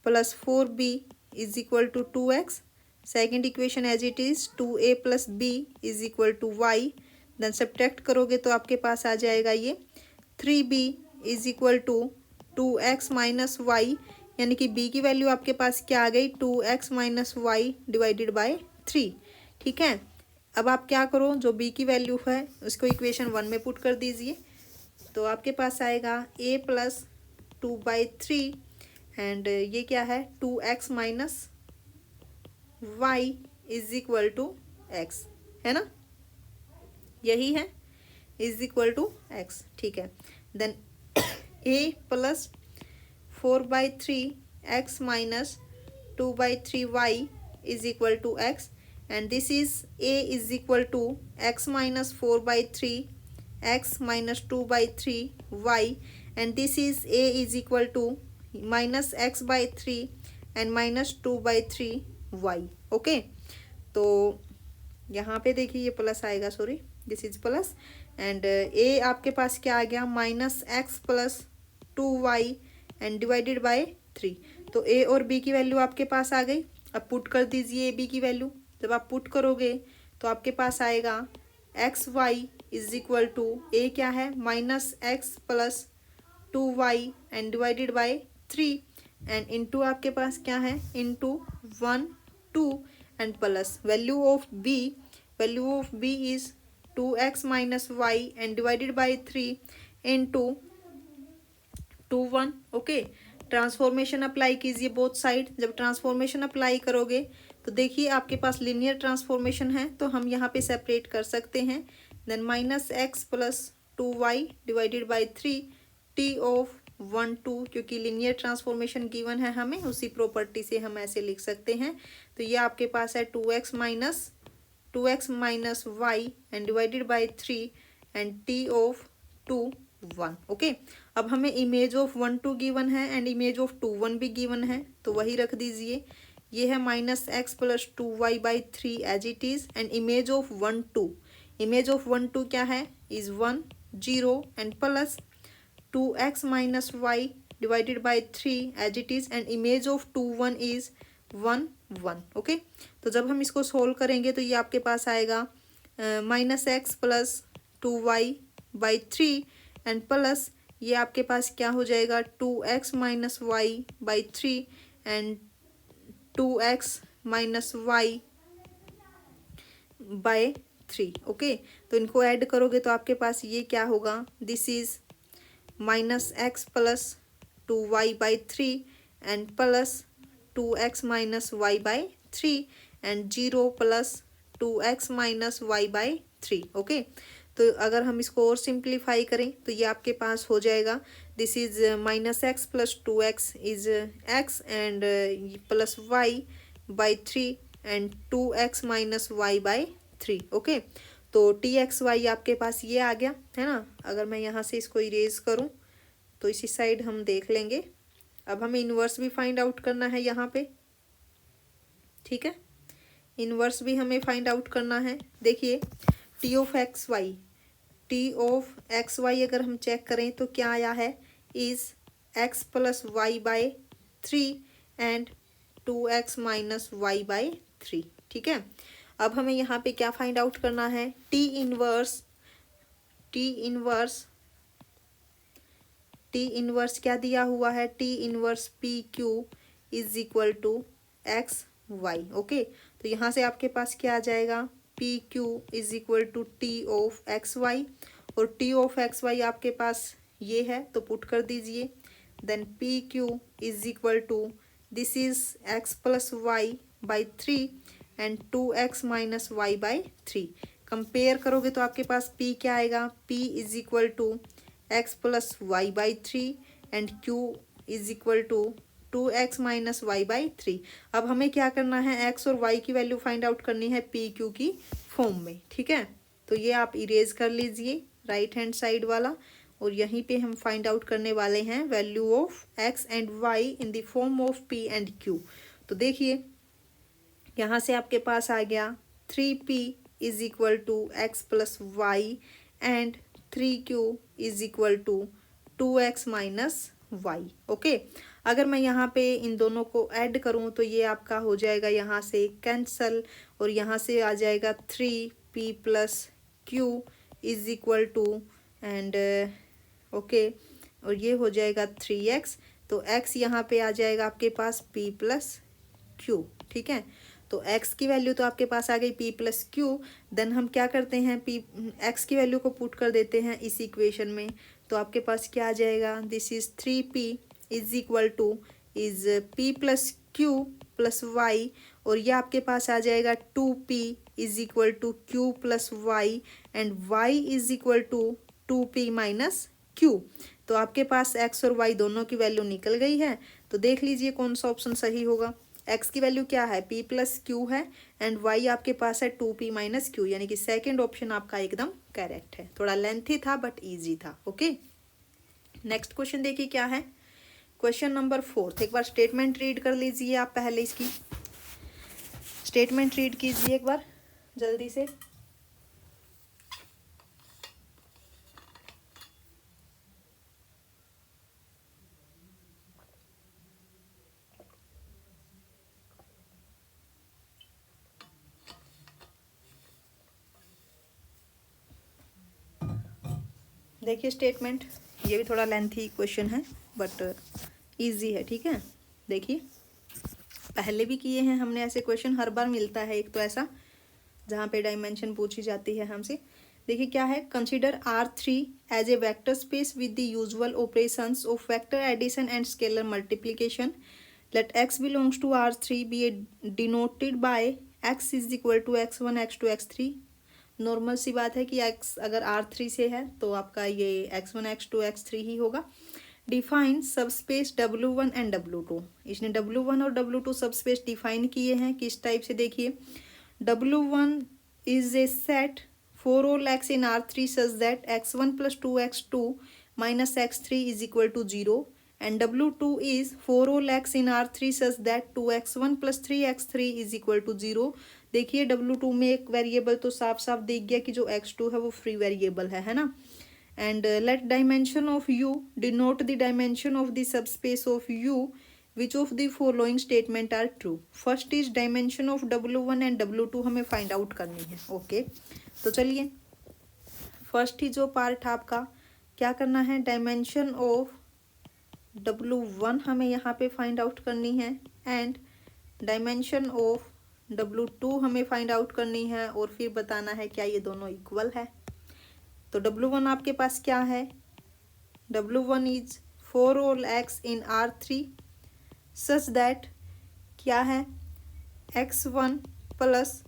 plus 4B is equal to 2X, second equation as it is 2A plus B is equal to Y, then subtract करोगे तो आपके पास आ जाएगा ये 3B is equal to 2X minus Y, यानी कि B की वैल्यू आपके पास क्या आ गई, 2X minus Y divided by 3, ठीक है। अब आप क्या करो, जो B की वैल्यू है उसको इक्वेशन 1 में पुट कर दीजिए, तो आपके पास आएगा A प्लस 2/3, एंड ये क्या है, 2X minus Y is equal to X, है ना, यही है, इज इक्वल टू X, ठीक है। Then A plus 4/3X minus 2/3Y is equal to X, and this is A is equal to X minus 4/3 X minus 2/3 Y, and this is A is equal to minus X by 3 and minus 2/3 Y, okay. तो यहाँ पे देखिए ये plus आएगा, sorry this is plus, and A आपके पास क्या आ गया, minus X plus 2Y and divided by 3, तो A और B की वैल्यू आपके पास आ गई। अब पुट कर दीजिए A B की वैल्यू, जब आप पुट करोगे तो आपके पास आएगा XY is equal to A क्या है, minus X plus 2Y and divided by 3, and into आपके पास क्या है, into 1 2 and plus value of B is 2X minus Y and divided by 3 into 2 1, okay. Transformation apply कीजिए both side, जब transformation apply करोगे तो देखिए आपके पास लीनियर ट्रांसफॉर्मेशन है, तो हम यहाँ पे सेपरेट कर सकते हैं, then minus X plus 2Y divided by 3 T of 1 2, क्योंकि लीनियर ट्रांसफॉर्मेशन गिवन है हमें, उसी प्रॉपर्टी से हम ऐसे लिख सकते हैं। तो ये आपके पास है 2X minus Y and divided by 3, and T of 2 1। Okay, अब हमें इमेज ऑफ 1 2 गिवन है एंड इमेज ऑफ 2 1 भी गिवन है, तो वही रख दीजिए। ये है -x + 2y/3 as it is, and image of 1 2, image of 1 2 क्या है, is 1 0 and plus 2x - y divided by 3 as it is, and image of 2 1 is 1 1। Okay, तो जब हम इसको सोल्व करेंगे तो ये आपके पास आएगा -x + 2y/3 एंड प्लस ये आपके पास क्या हो जाएगा 2x - y/3 and 2x - y/3। Okay, तो इनको ऐड करोगे तो आपके पास ये क्या होगा, this is -x + 2y/3 and plus 2x - y/3 and 0 + 2x - y/3। Okay, तो अगर हम इसको और सिंप्लीफाई करें तो ये आपके पास हो जाएगा, this is -x + 2x is x and plus y/3 and 2x - y/3। Okay, तो txy आपके पास ये आ गया है ना। अगर मैं यहाँ से इसको इरेज करूँ तो इसी साइड हम देख लेंगे। अब हमें इन्वर्स भी फाइंड आउट करना है यहाँ पे, ठीक है, इन्वर्स भी हमें फाइंड आउट करना है। देखिए टी ऑफ एक्स वाई अगर हम चेक करें तो क्या आया है, is x + y/3 and 2x - y/3। ठीक है, अब हमें यहाँ पे क्या फाइंड आउट करना है, टी इनवर्स क्या दिया हुआ है, T inverse PQ is equal to X Y. Okay, तो यहाँ से आपके पास क्या आ जाएगा, PQ is equal to T of X Y, और टी ऑफ एक्स वाई आपके पास ये है तो पुट कर दीजिए। Then PQ is equal to this is x + y/3 and 2x - y/3। Compare करोगे तो आपके पास P क्या आएगा, P is equal to x + y/3 and Q is equal to 2x - y/3। अब हमें क्या करना है, x और y की वैल्यू फाइंड आउट करनी है PQ की फॉर्म में। ठीक है, तो ये आप इरेज कर लीजिए राइट हैंड साइड वाला, और यहीं पे हम फाइंड आउट करने वाले हैं value of x and y in the form of P and Q। तो देखिए यहाँ से आपके पास आ गया 3P is equal to x + y and 3Q is equal to 2x - y। Okay, अगर मैं यहाँ पे इन दोनों को ऐड करूँ तो ये आपका हो जाएगा यहाँ से कैंसल, और यहाँ से आ जाएगा 3P + Q is equal to and okay, और ये हो जाएगा 3x, तो x यहाँ पे आ जाएगा आपके पास P + Q। ठीक है, तो x की वैल्यू तो आपके पास आ गई P + Q। देन हम क्या करते हैं, x की वैल्यू को पुट कर देते हैं इस इक्वेशन में, तो आपके पास क्या आ जाएगा, this is 3P is equal two is P + Q + y, और ये आपके पास आ जाएगा 2P is equal to Q + y and y is equal to 2P - Q। तो आपके पास x और y दोनों की वैल्यू निकल गई है, तो देख लीजिए कौन सा ऑप्शन सही होगा। x की वैल्यू क्या है, P + Q है, एंड y आपके पास है 2P - Q, यानी कि सेकेंड ऑप्शन आपका एकदम करेक्ट है। थोड़ा लेंथी था बट इजी था। ओके, नेक्स्ट क्वेश्चन देखिए क्या है, क्वेश्चन नंबर 4। एक बार स्टेटमेंट रीड कर लीजिए आप, पहले इसकी स्टेटमेंट रीड कीजिए एक बार जल्दी से। देखिए स्टेटमेंट, ये भी थोड़ा लेंथी क्वेश्चन है बट इजी है। ठीक है, देखिए पहले भी किए हैं हमने ऐसे क्वेश्चन, हर बार मिलता है एक तो ऐसा जहाँ पे डायमेंशन पूछी जाती है हमसे। देखिए क्या है, consider R3 as a vector space with the usual operations of vector addition and scalar multiplication. Let x belongs to R3 be denoted by x is equal to x1 x2 x3। Normal सी बात है कि x अगर R3 से है तो आपका ये x1 x2 x3 ही होगा। Define subspace W1 and W2। इसने W1 और W2 सबस्पेस डिफाइन किए हैं किस टाइप से, देखिए W1 is a set 4 whole x in R3 such that x1 plus 2x2 minus x3 is equal to 0 and W2 is 4 whole x in R3 such that 2x1 plus 3x3 is equal to 0। देखिए W2 में एक variable तो साफ साफ दिख गया कि जो x2 है वो फ्री वेरिएबल है ना। And let dimension of u denote the dimension of the subspace of u which of the following statement are true. First is dimension of W1 and W2 हमें फाइंड आउट करनी है। Okay तो चलिए first ही जो part आपका क्या करना है, डायमेंशन ऑफ W1 हमें यहाँ पे फाइंड आउट करनी है एंड डायमेंशन ऑफ W2 हमें फाइंड आउट करनी है और फिर बताना है क्या ये दोनों इक्वल है। तो W1 आपके पास क्या है, W1 is 4 whole x in R3 such that क्या है x1 plus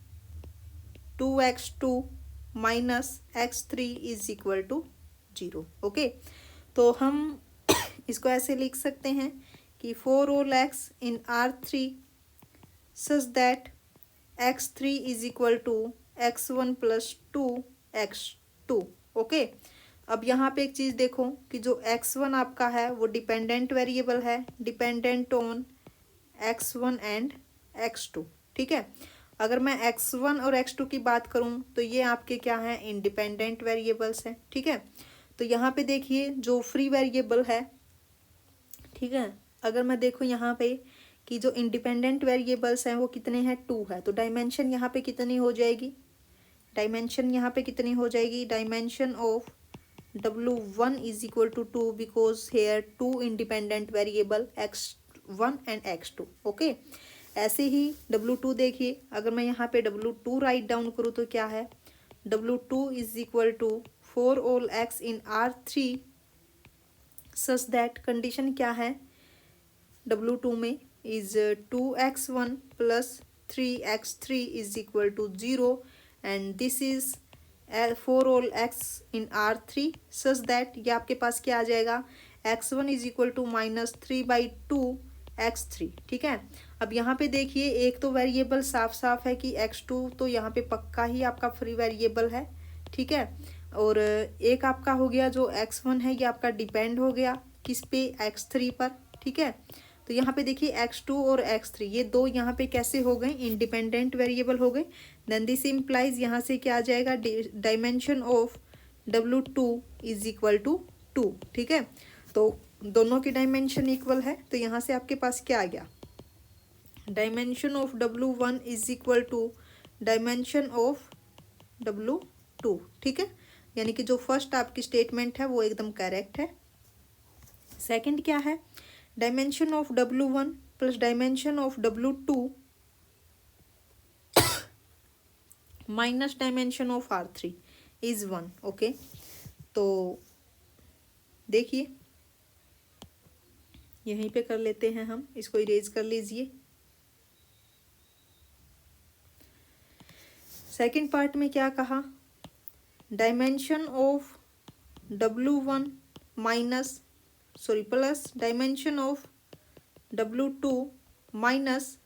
2x2 minus x3 is equal to 0। Okay तो हम इसको ऐसे लिख सकते हैं कि 4 whole x in R3 such that x3 is equal to x1 plus 2x2। Okay अब यहाँ पे एक चीज़ देखो कि जो x1 आपका है वो डिपेंडेंट वेरिएबल है, dependent on x1 and x2। ठीक है, अगर मैं x1 और x2 की बात करूँ तो ये आपके क्या हैं, इंडिपेंडेंट वेरिएबल्स हैं। ठीक है, तो यहाँ पे देखिए जो फ्री वेरिएबल है, ठीक है, अगर मैं देखूँ यहाँ पे कि जो इंडिपेंडेंट वेरिएबल्स हैं वो कितने हैं, 2 है। तो डायमेंशन यहाँ पे कितनी हो जाएगी, डायमेंशन यहाँ पे कितनी हो जाएगी, dimension of W1 is equal to 2 because here 2 independent variable x1 and x2। Okay ऐसे ही W2 देखिए, अगर मैं यहाँ पे W2 राइट डाउन करूँ तो क्या है, W2 is equal to 4 whole x in R3 such that condition क्या है W2 में is 2x1 plus 3x3 is equal to 0 and this is 4 whole x in R3 such that ये आपके पास क्या आ जाएगा, x1 is equal to minus 3/2 x3। ठीक है, अब यहाँ पे देखिए एक तो वेरिएबल साफ साफ है कि x2 तो यहाँ पे पक्का ही आपका फ्री वेरिएबल है। ठीक है, और एक आपका हो गया जो x1 है ये आपका डिपेंड हो गया किस पे, x3 पर। ठीक है, तो यहाँ पे देखिए x2 और x3 ये दो यहाँ पे कैसे हो गए, इंडिपेंडेंट वेरिएबल हो गए। देन दिस इम्प्लाइज यहाँ से क्या आ जाएगा, dimension of W2 is equal to 2। ठीक है, तो दोनों की डायमेंशन इक्वल है, तो यहाँ से आपके पास क्या आ गया, dimension of W1 is equal to dimension of W2। ठीक है, यानी कि जो फर्स्ट आपकी स्टेटमेंट है वो एकदम करेक्ट है। सेकंड क्या है, dimension of W1 plus dimension of W2 minus dimension of R3 is 1। Okay तो देखिए यहीं पे कर लेते हैं हम, इसको इरेज कर लीजिए। सेकंड पार्ट में क्या कहा, dimension of W1 minus plus dimension of W2 minus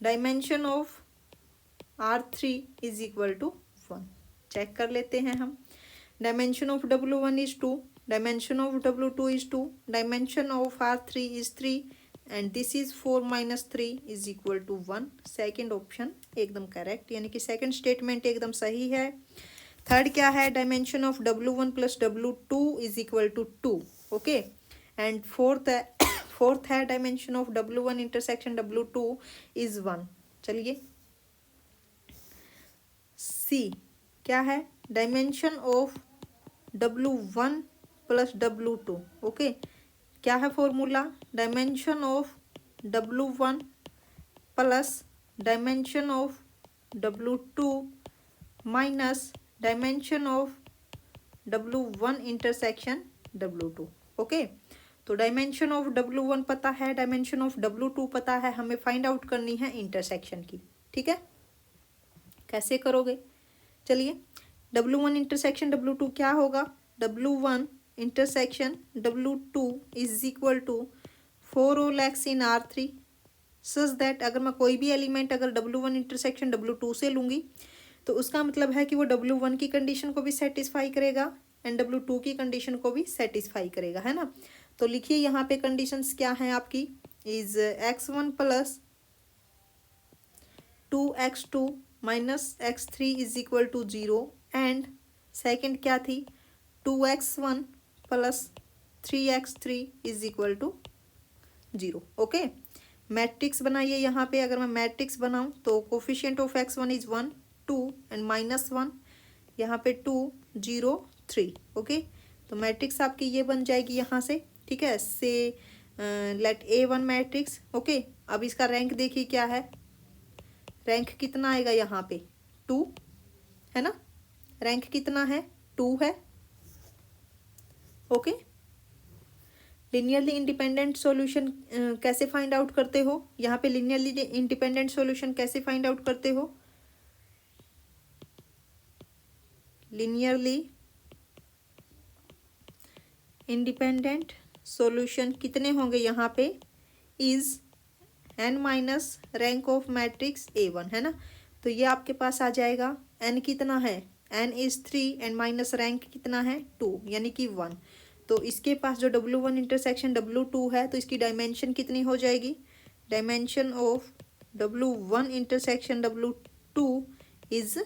dimension of R3 is equal to 1। Check कर लेते हैं हम, dimension of W1 is 2, dimension of W2 is 2, dimension of R3 is 3 and this is 4 minus 3 is equal to 1। Second option एकदम correct, यानी कि second statement एकदम सही है। थर्ड क्या है, dimension of W1 plus W2 is equal to 2। Okay and fourth है dimension of W1 intersection W2 is 1। चलिए सी क्या है, dimension of W1 plus W2। Okay क्या है formula, dimension of W1 plus dimension of W2 minus dimension of W1 intersection W2। Okay तो dimension of W1 पता है, dimension of W2 पता है, हमें फाइंड आउट करनी है इंटरसेक्शन की। ठीक है, कैसे करोगे, चलिए W1 इंटरसेक्शन W2 क्या होगा, W1 intersection W2 is equal to 4 whole x in R3 such that अगर मैं कोई भी एलिमेंट अगर W1 इंटरसेक्शन W2 से लूँगी तो उसका मतलब है कि वो W1 की कंडीशन को भी सेटिस्फाई करेगा एंड W2 की कंडीशन को भी सेटिस्फाई करेगा, है ना। तो लिखिए यहाँ पे कंडीशंस क्या हैं आपकी, is x1 plus 2x2 minus x3 is equal to 0 and second क्या थी 2x1 plus 3x3 is equal to 0। Okay, matrix बनाइए यहाँ पे। अगर मैं मैट्रिक्स बनाऊँ तो coefficient of x1 is 1 2 and minus 1, यहाँ पे 2 0 3। ओके, तो मैट्रिक्स आपकी ये बन जाएगी यहाँ से, ठीक है। से लेट A1 मैट्रिक्स। ओके, अब इसका रैंक देखिए क्या है, रैंक कितना आएगा यहाँ पे 2, है ना। रैंक कितना है 2 है। ओके, लिनियरली इंडिपेंडेंट सॉल्यूशन कैसे फाइंड आउट करते हो, यहाँ पे लिनियरली इंडिपेंडेंट सॉल्यूशन कैसे फाइंड आउट करते हो, लिनियरली इंडिपेंडेंट सॉल्यूशन कितने होंगे यहाँ पे, is n minus rank of matrix A1, है ना। तो ये आपके पास आ जाएगा n कितना है, n is 3 and minus rank कितना है 2 यानी कि 1। तो इसके पास जो W1 इंटरसेक्शन W2 है तो इसकी डायमेंशन कितनी हो जाएगी, dimension of W1 intersection W2 is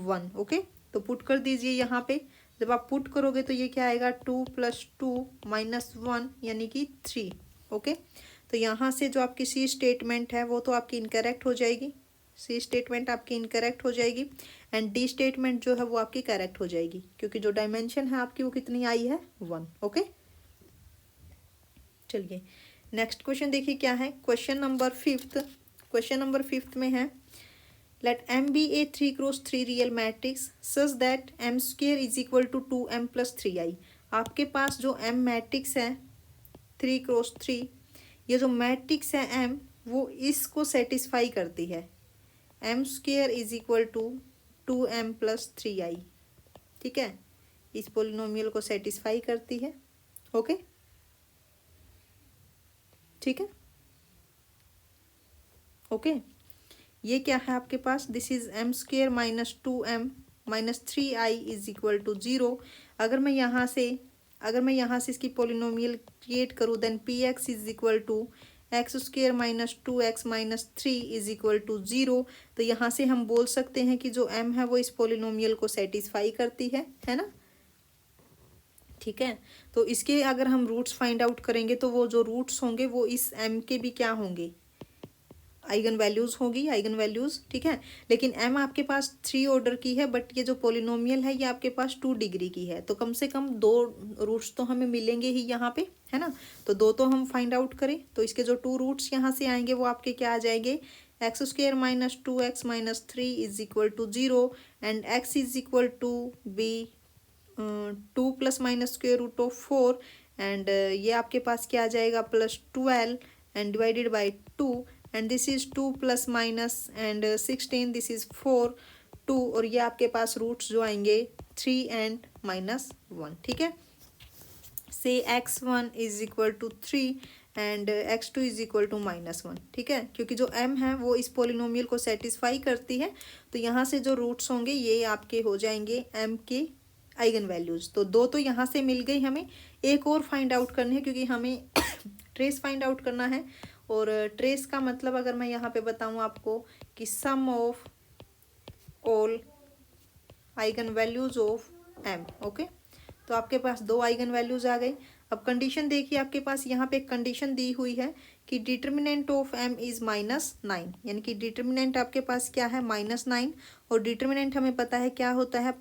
1। Okay, तो पुट कर दीजिए यहाँ पे। जब आप पुट करोगे तो ये क्या आएगा 2 प्लस 2 माइनस 1 यानी कि 3। ओके, तो यहाँ से जो आपकी सी स्टेटमेंट है वो तो आपकी इनकरेक्ट हो जाएगी, सी स्टेटमेंट आपकी इनकरेक्ट हो जाएगी एंड डी स्टेटमेंट जो है वो आपकी करेक्ट हो जाएगी, क्योंकि जो डायमेंशन है आपकी वो कितनी आई है 1। ओके, चलिए नेक्स्ट क्वेश्चन देखिए क्या है। क्वेश्चन नंबर 5, क्वेश्चन नंबर 5 में है let M be a 3x3 real matrix such that M square is equal to 2M plus 3I। आपके पास जो M मैट्रिक्स है 3x3, ये जो मैट्रिक्स है M वो इसको सेटिस्फाई करती है, M square is equal to 2M plus 3I, ठीक है। इस पोलिनोमियल को सेटिस्फाई करती है। ओके, ठीक है। ओके, ये क्या है आपके पास, this is M square minus 2M minus 3I is equal to 0। अगर मैं यहाँ से इसकी पोलिनोमियल क्रिएट करूँ then Px is equal to x square minus 2x minus 3 is equal to 0। तो यहाँ से हम बोल सकते हैं कि जो M है वो इस पोलिनोमियल को सेटिस्फाई करती है ना, ठीक है। तो इसके अगर हम रूट्स फाइंड आउट करेंगे तो वो जो रूट्स होंगे वो इस M के भी क्या होंगे, आइगन वैल्यूज होगी, आइगन वैल्यूज, ठीक है। लेकिन M आपके पास 3 ऑर्डर की है, बट ये जो पोलिनोमियल है ये आपके पास 2 डिग्री की है, तो कम से कम 2 रूट्स तो हमें मिलेंगे ही यहाँ पे, है ना। तो 2 तो हम फाइंड आउट करें तो इसके जो 2 रूट्स यहाँ से आएंगे वो आपके क्या आ जाएंगे, X square minus 2x minus 3 is equal to 0 and x is equal to B 2 plus minus square root of 4 and ये आपके पास क्या आ जाएगा plus 12 and divided by 2 and this is 2 plus minus and 16, this is 4 2 और ये आपके पास roots जो आएंगे 3 एंड माइनस 1, ठीक है। से x1 is equal to 3 and x2 is equal to minus 1, ठीक है। क्योंकि जो m है वो इस पोलिनोमियल को सेटिस्फाई करती है, तो यहाँ से जो रूट्स होंगे ये आपके हो जाएंगे m के आइगन वैल्यूज। तो 2 तो यहाँ से मिल गई, हमें एक और फाइंड आउट करनी है क्योंकि हमें ट्रेस फाइंड आउट करना है। और ट्रेस का मतलब अगर मैं यहाँ पे बताऊँ आपको कि sum of all eigen values of m। Okay, तो आपके पास 2 आइगन वैल्यूज आ गई। अब कंडीशन देखिए, आपके पास यहाँ पे एक कंडीशन दी हुई है कि डिटर्मिनेंट ऑफ m इज -9, यानी कि डिटर्मिनेंट आपके पास क्या है -9 और डिटर्मिनेंट हमें पता है क्या होता है,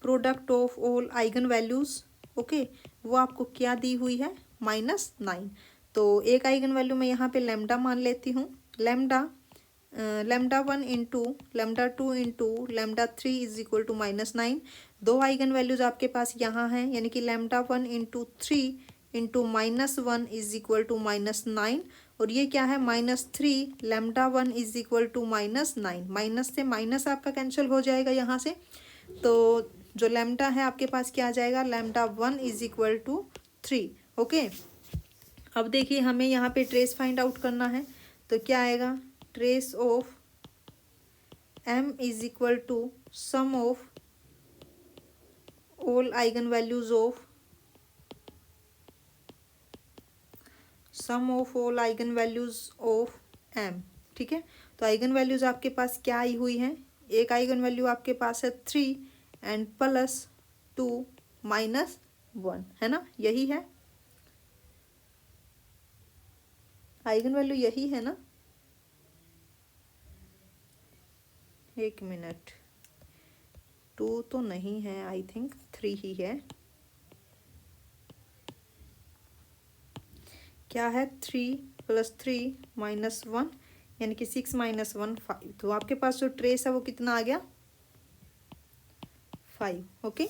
product of all eigen values. Okay, वो आपको क्या दी हुई है -9। तो एक आइगन वैल्यू मैं यहाँ पे लैम्डा मान लेती हूँ, lambda 1 into lambda 2 into lambda 3 is equal to -9। 2 eigen values आपके पास यहाँ हैं, यानी कि lambda 1 into 3 into -1 is equal to -9 और ये क्या है -3 lambda 1 is equal to -9। Minus से माइनस आपका कैंसिल हो जाएगा यहाँ से, तो जो लैम्डा है आपके पास क्या आ जाएगा, lambda 1 is equal to 3। Okay, अब देखिए हमें यहाँ पे ट्रेस फाइंड आउट करना है, तो क्या आएगा, trace of m is equal to sum of all eigen values of m, ठीक है। तो आइगन वैल्यूज आपके पास क्या आई हुई हैं, एक आइगन वैल्यू आपके पास है 3 एंड प्लस 2 माइनस 1, है ना, यही है आइगन वैल्यू, यही है ना। एक मिनट, 2 तो नहीं है, आई थिंक 3 ही है। क्या है, 3 + 3 - 1 यानी कि 6 - 1 5। तो आपके पास जो ट्रेस है वो कितना आ गया, 5। ओके।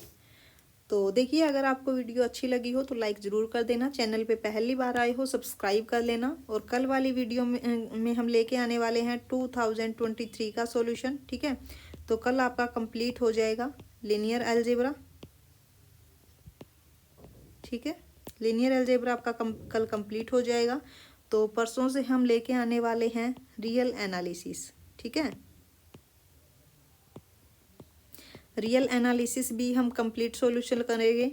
तो देखिए, अगर आपको वीडियो अच्छी लगी हो तो लाइक ज़रूर कर देना, चैनल पे पहली बार आए हो सब्सक्राइब कर लेना। और कल वाली वीडियो में हम लेके आने वाले हैं 2023 का सॉल्यूशन, ठीक है। तो कल आपका कंप्लीट हो जाएगा लीनियर अलजेब्रा, ठीक है। लीनियर अलजेब्रा आपका कल कंप्लीट हो जाएगा। तो परसों से हम लेके आने वाले हैं रियल एनालिसिस, ठीक है। रियल एनालिसिस भी हम कंप्लीट सॉल्यूशन करेंगे,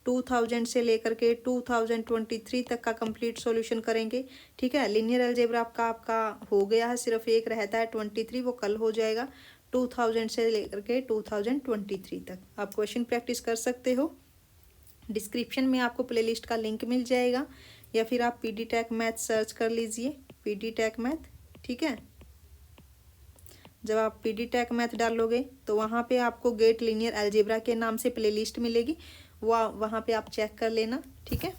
2000 से लेकर के 2023 तक का कंप्लीट सॉल्यूशन करेंगे, ठीक है। लीनियर अलजेब्रा आपका हो गया है, सिर्फ एक रहता है 23, वो कल हो जाएगा। 2000 से लेकर के 2023 तक आप क्वेश्चन प्रैक्टिस कर सकते हो। डिस्क्रिप्शन में आपको प्लेलिस्ट का लिंक मिल जाएगा, या फिर आप पीडी टेक मैथ सर्च कर लीजिए, पीडी टेक मैथ, ठीक है। जब आप पीडी टेक मैथ डालोगे तो वहाँ पे आपको गेट लीनियर अलजेब्रा के नाम से प्लेलिस्ट मिलेगी, वहाँ पे आप चेक कर लेना, ठीक है।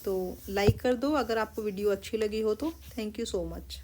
तो लाइक कर दो अगर आपको वीडियो अच्छी लगी हो तो। Thank you so much.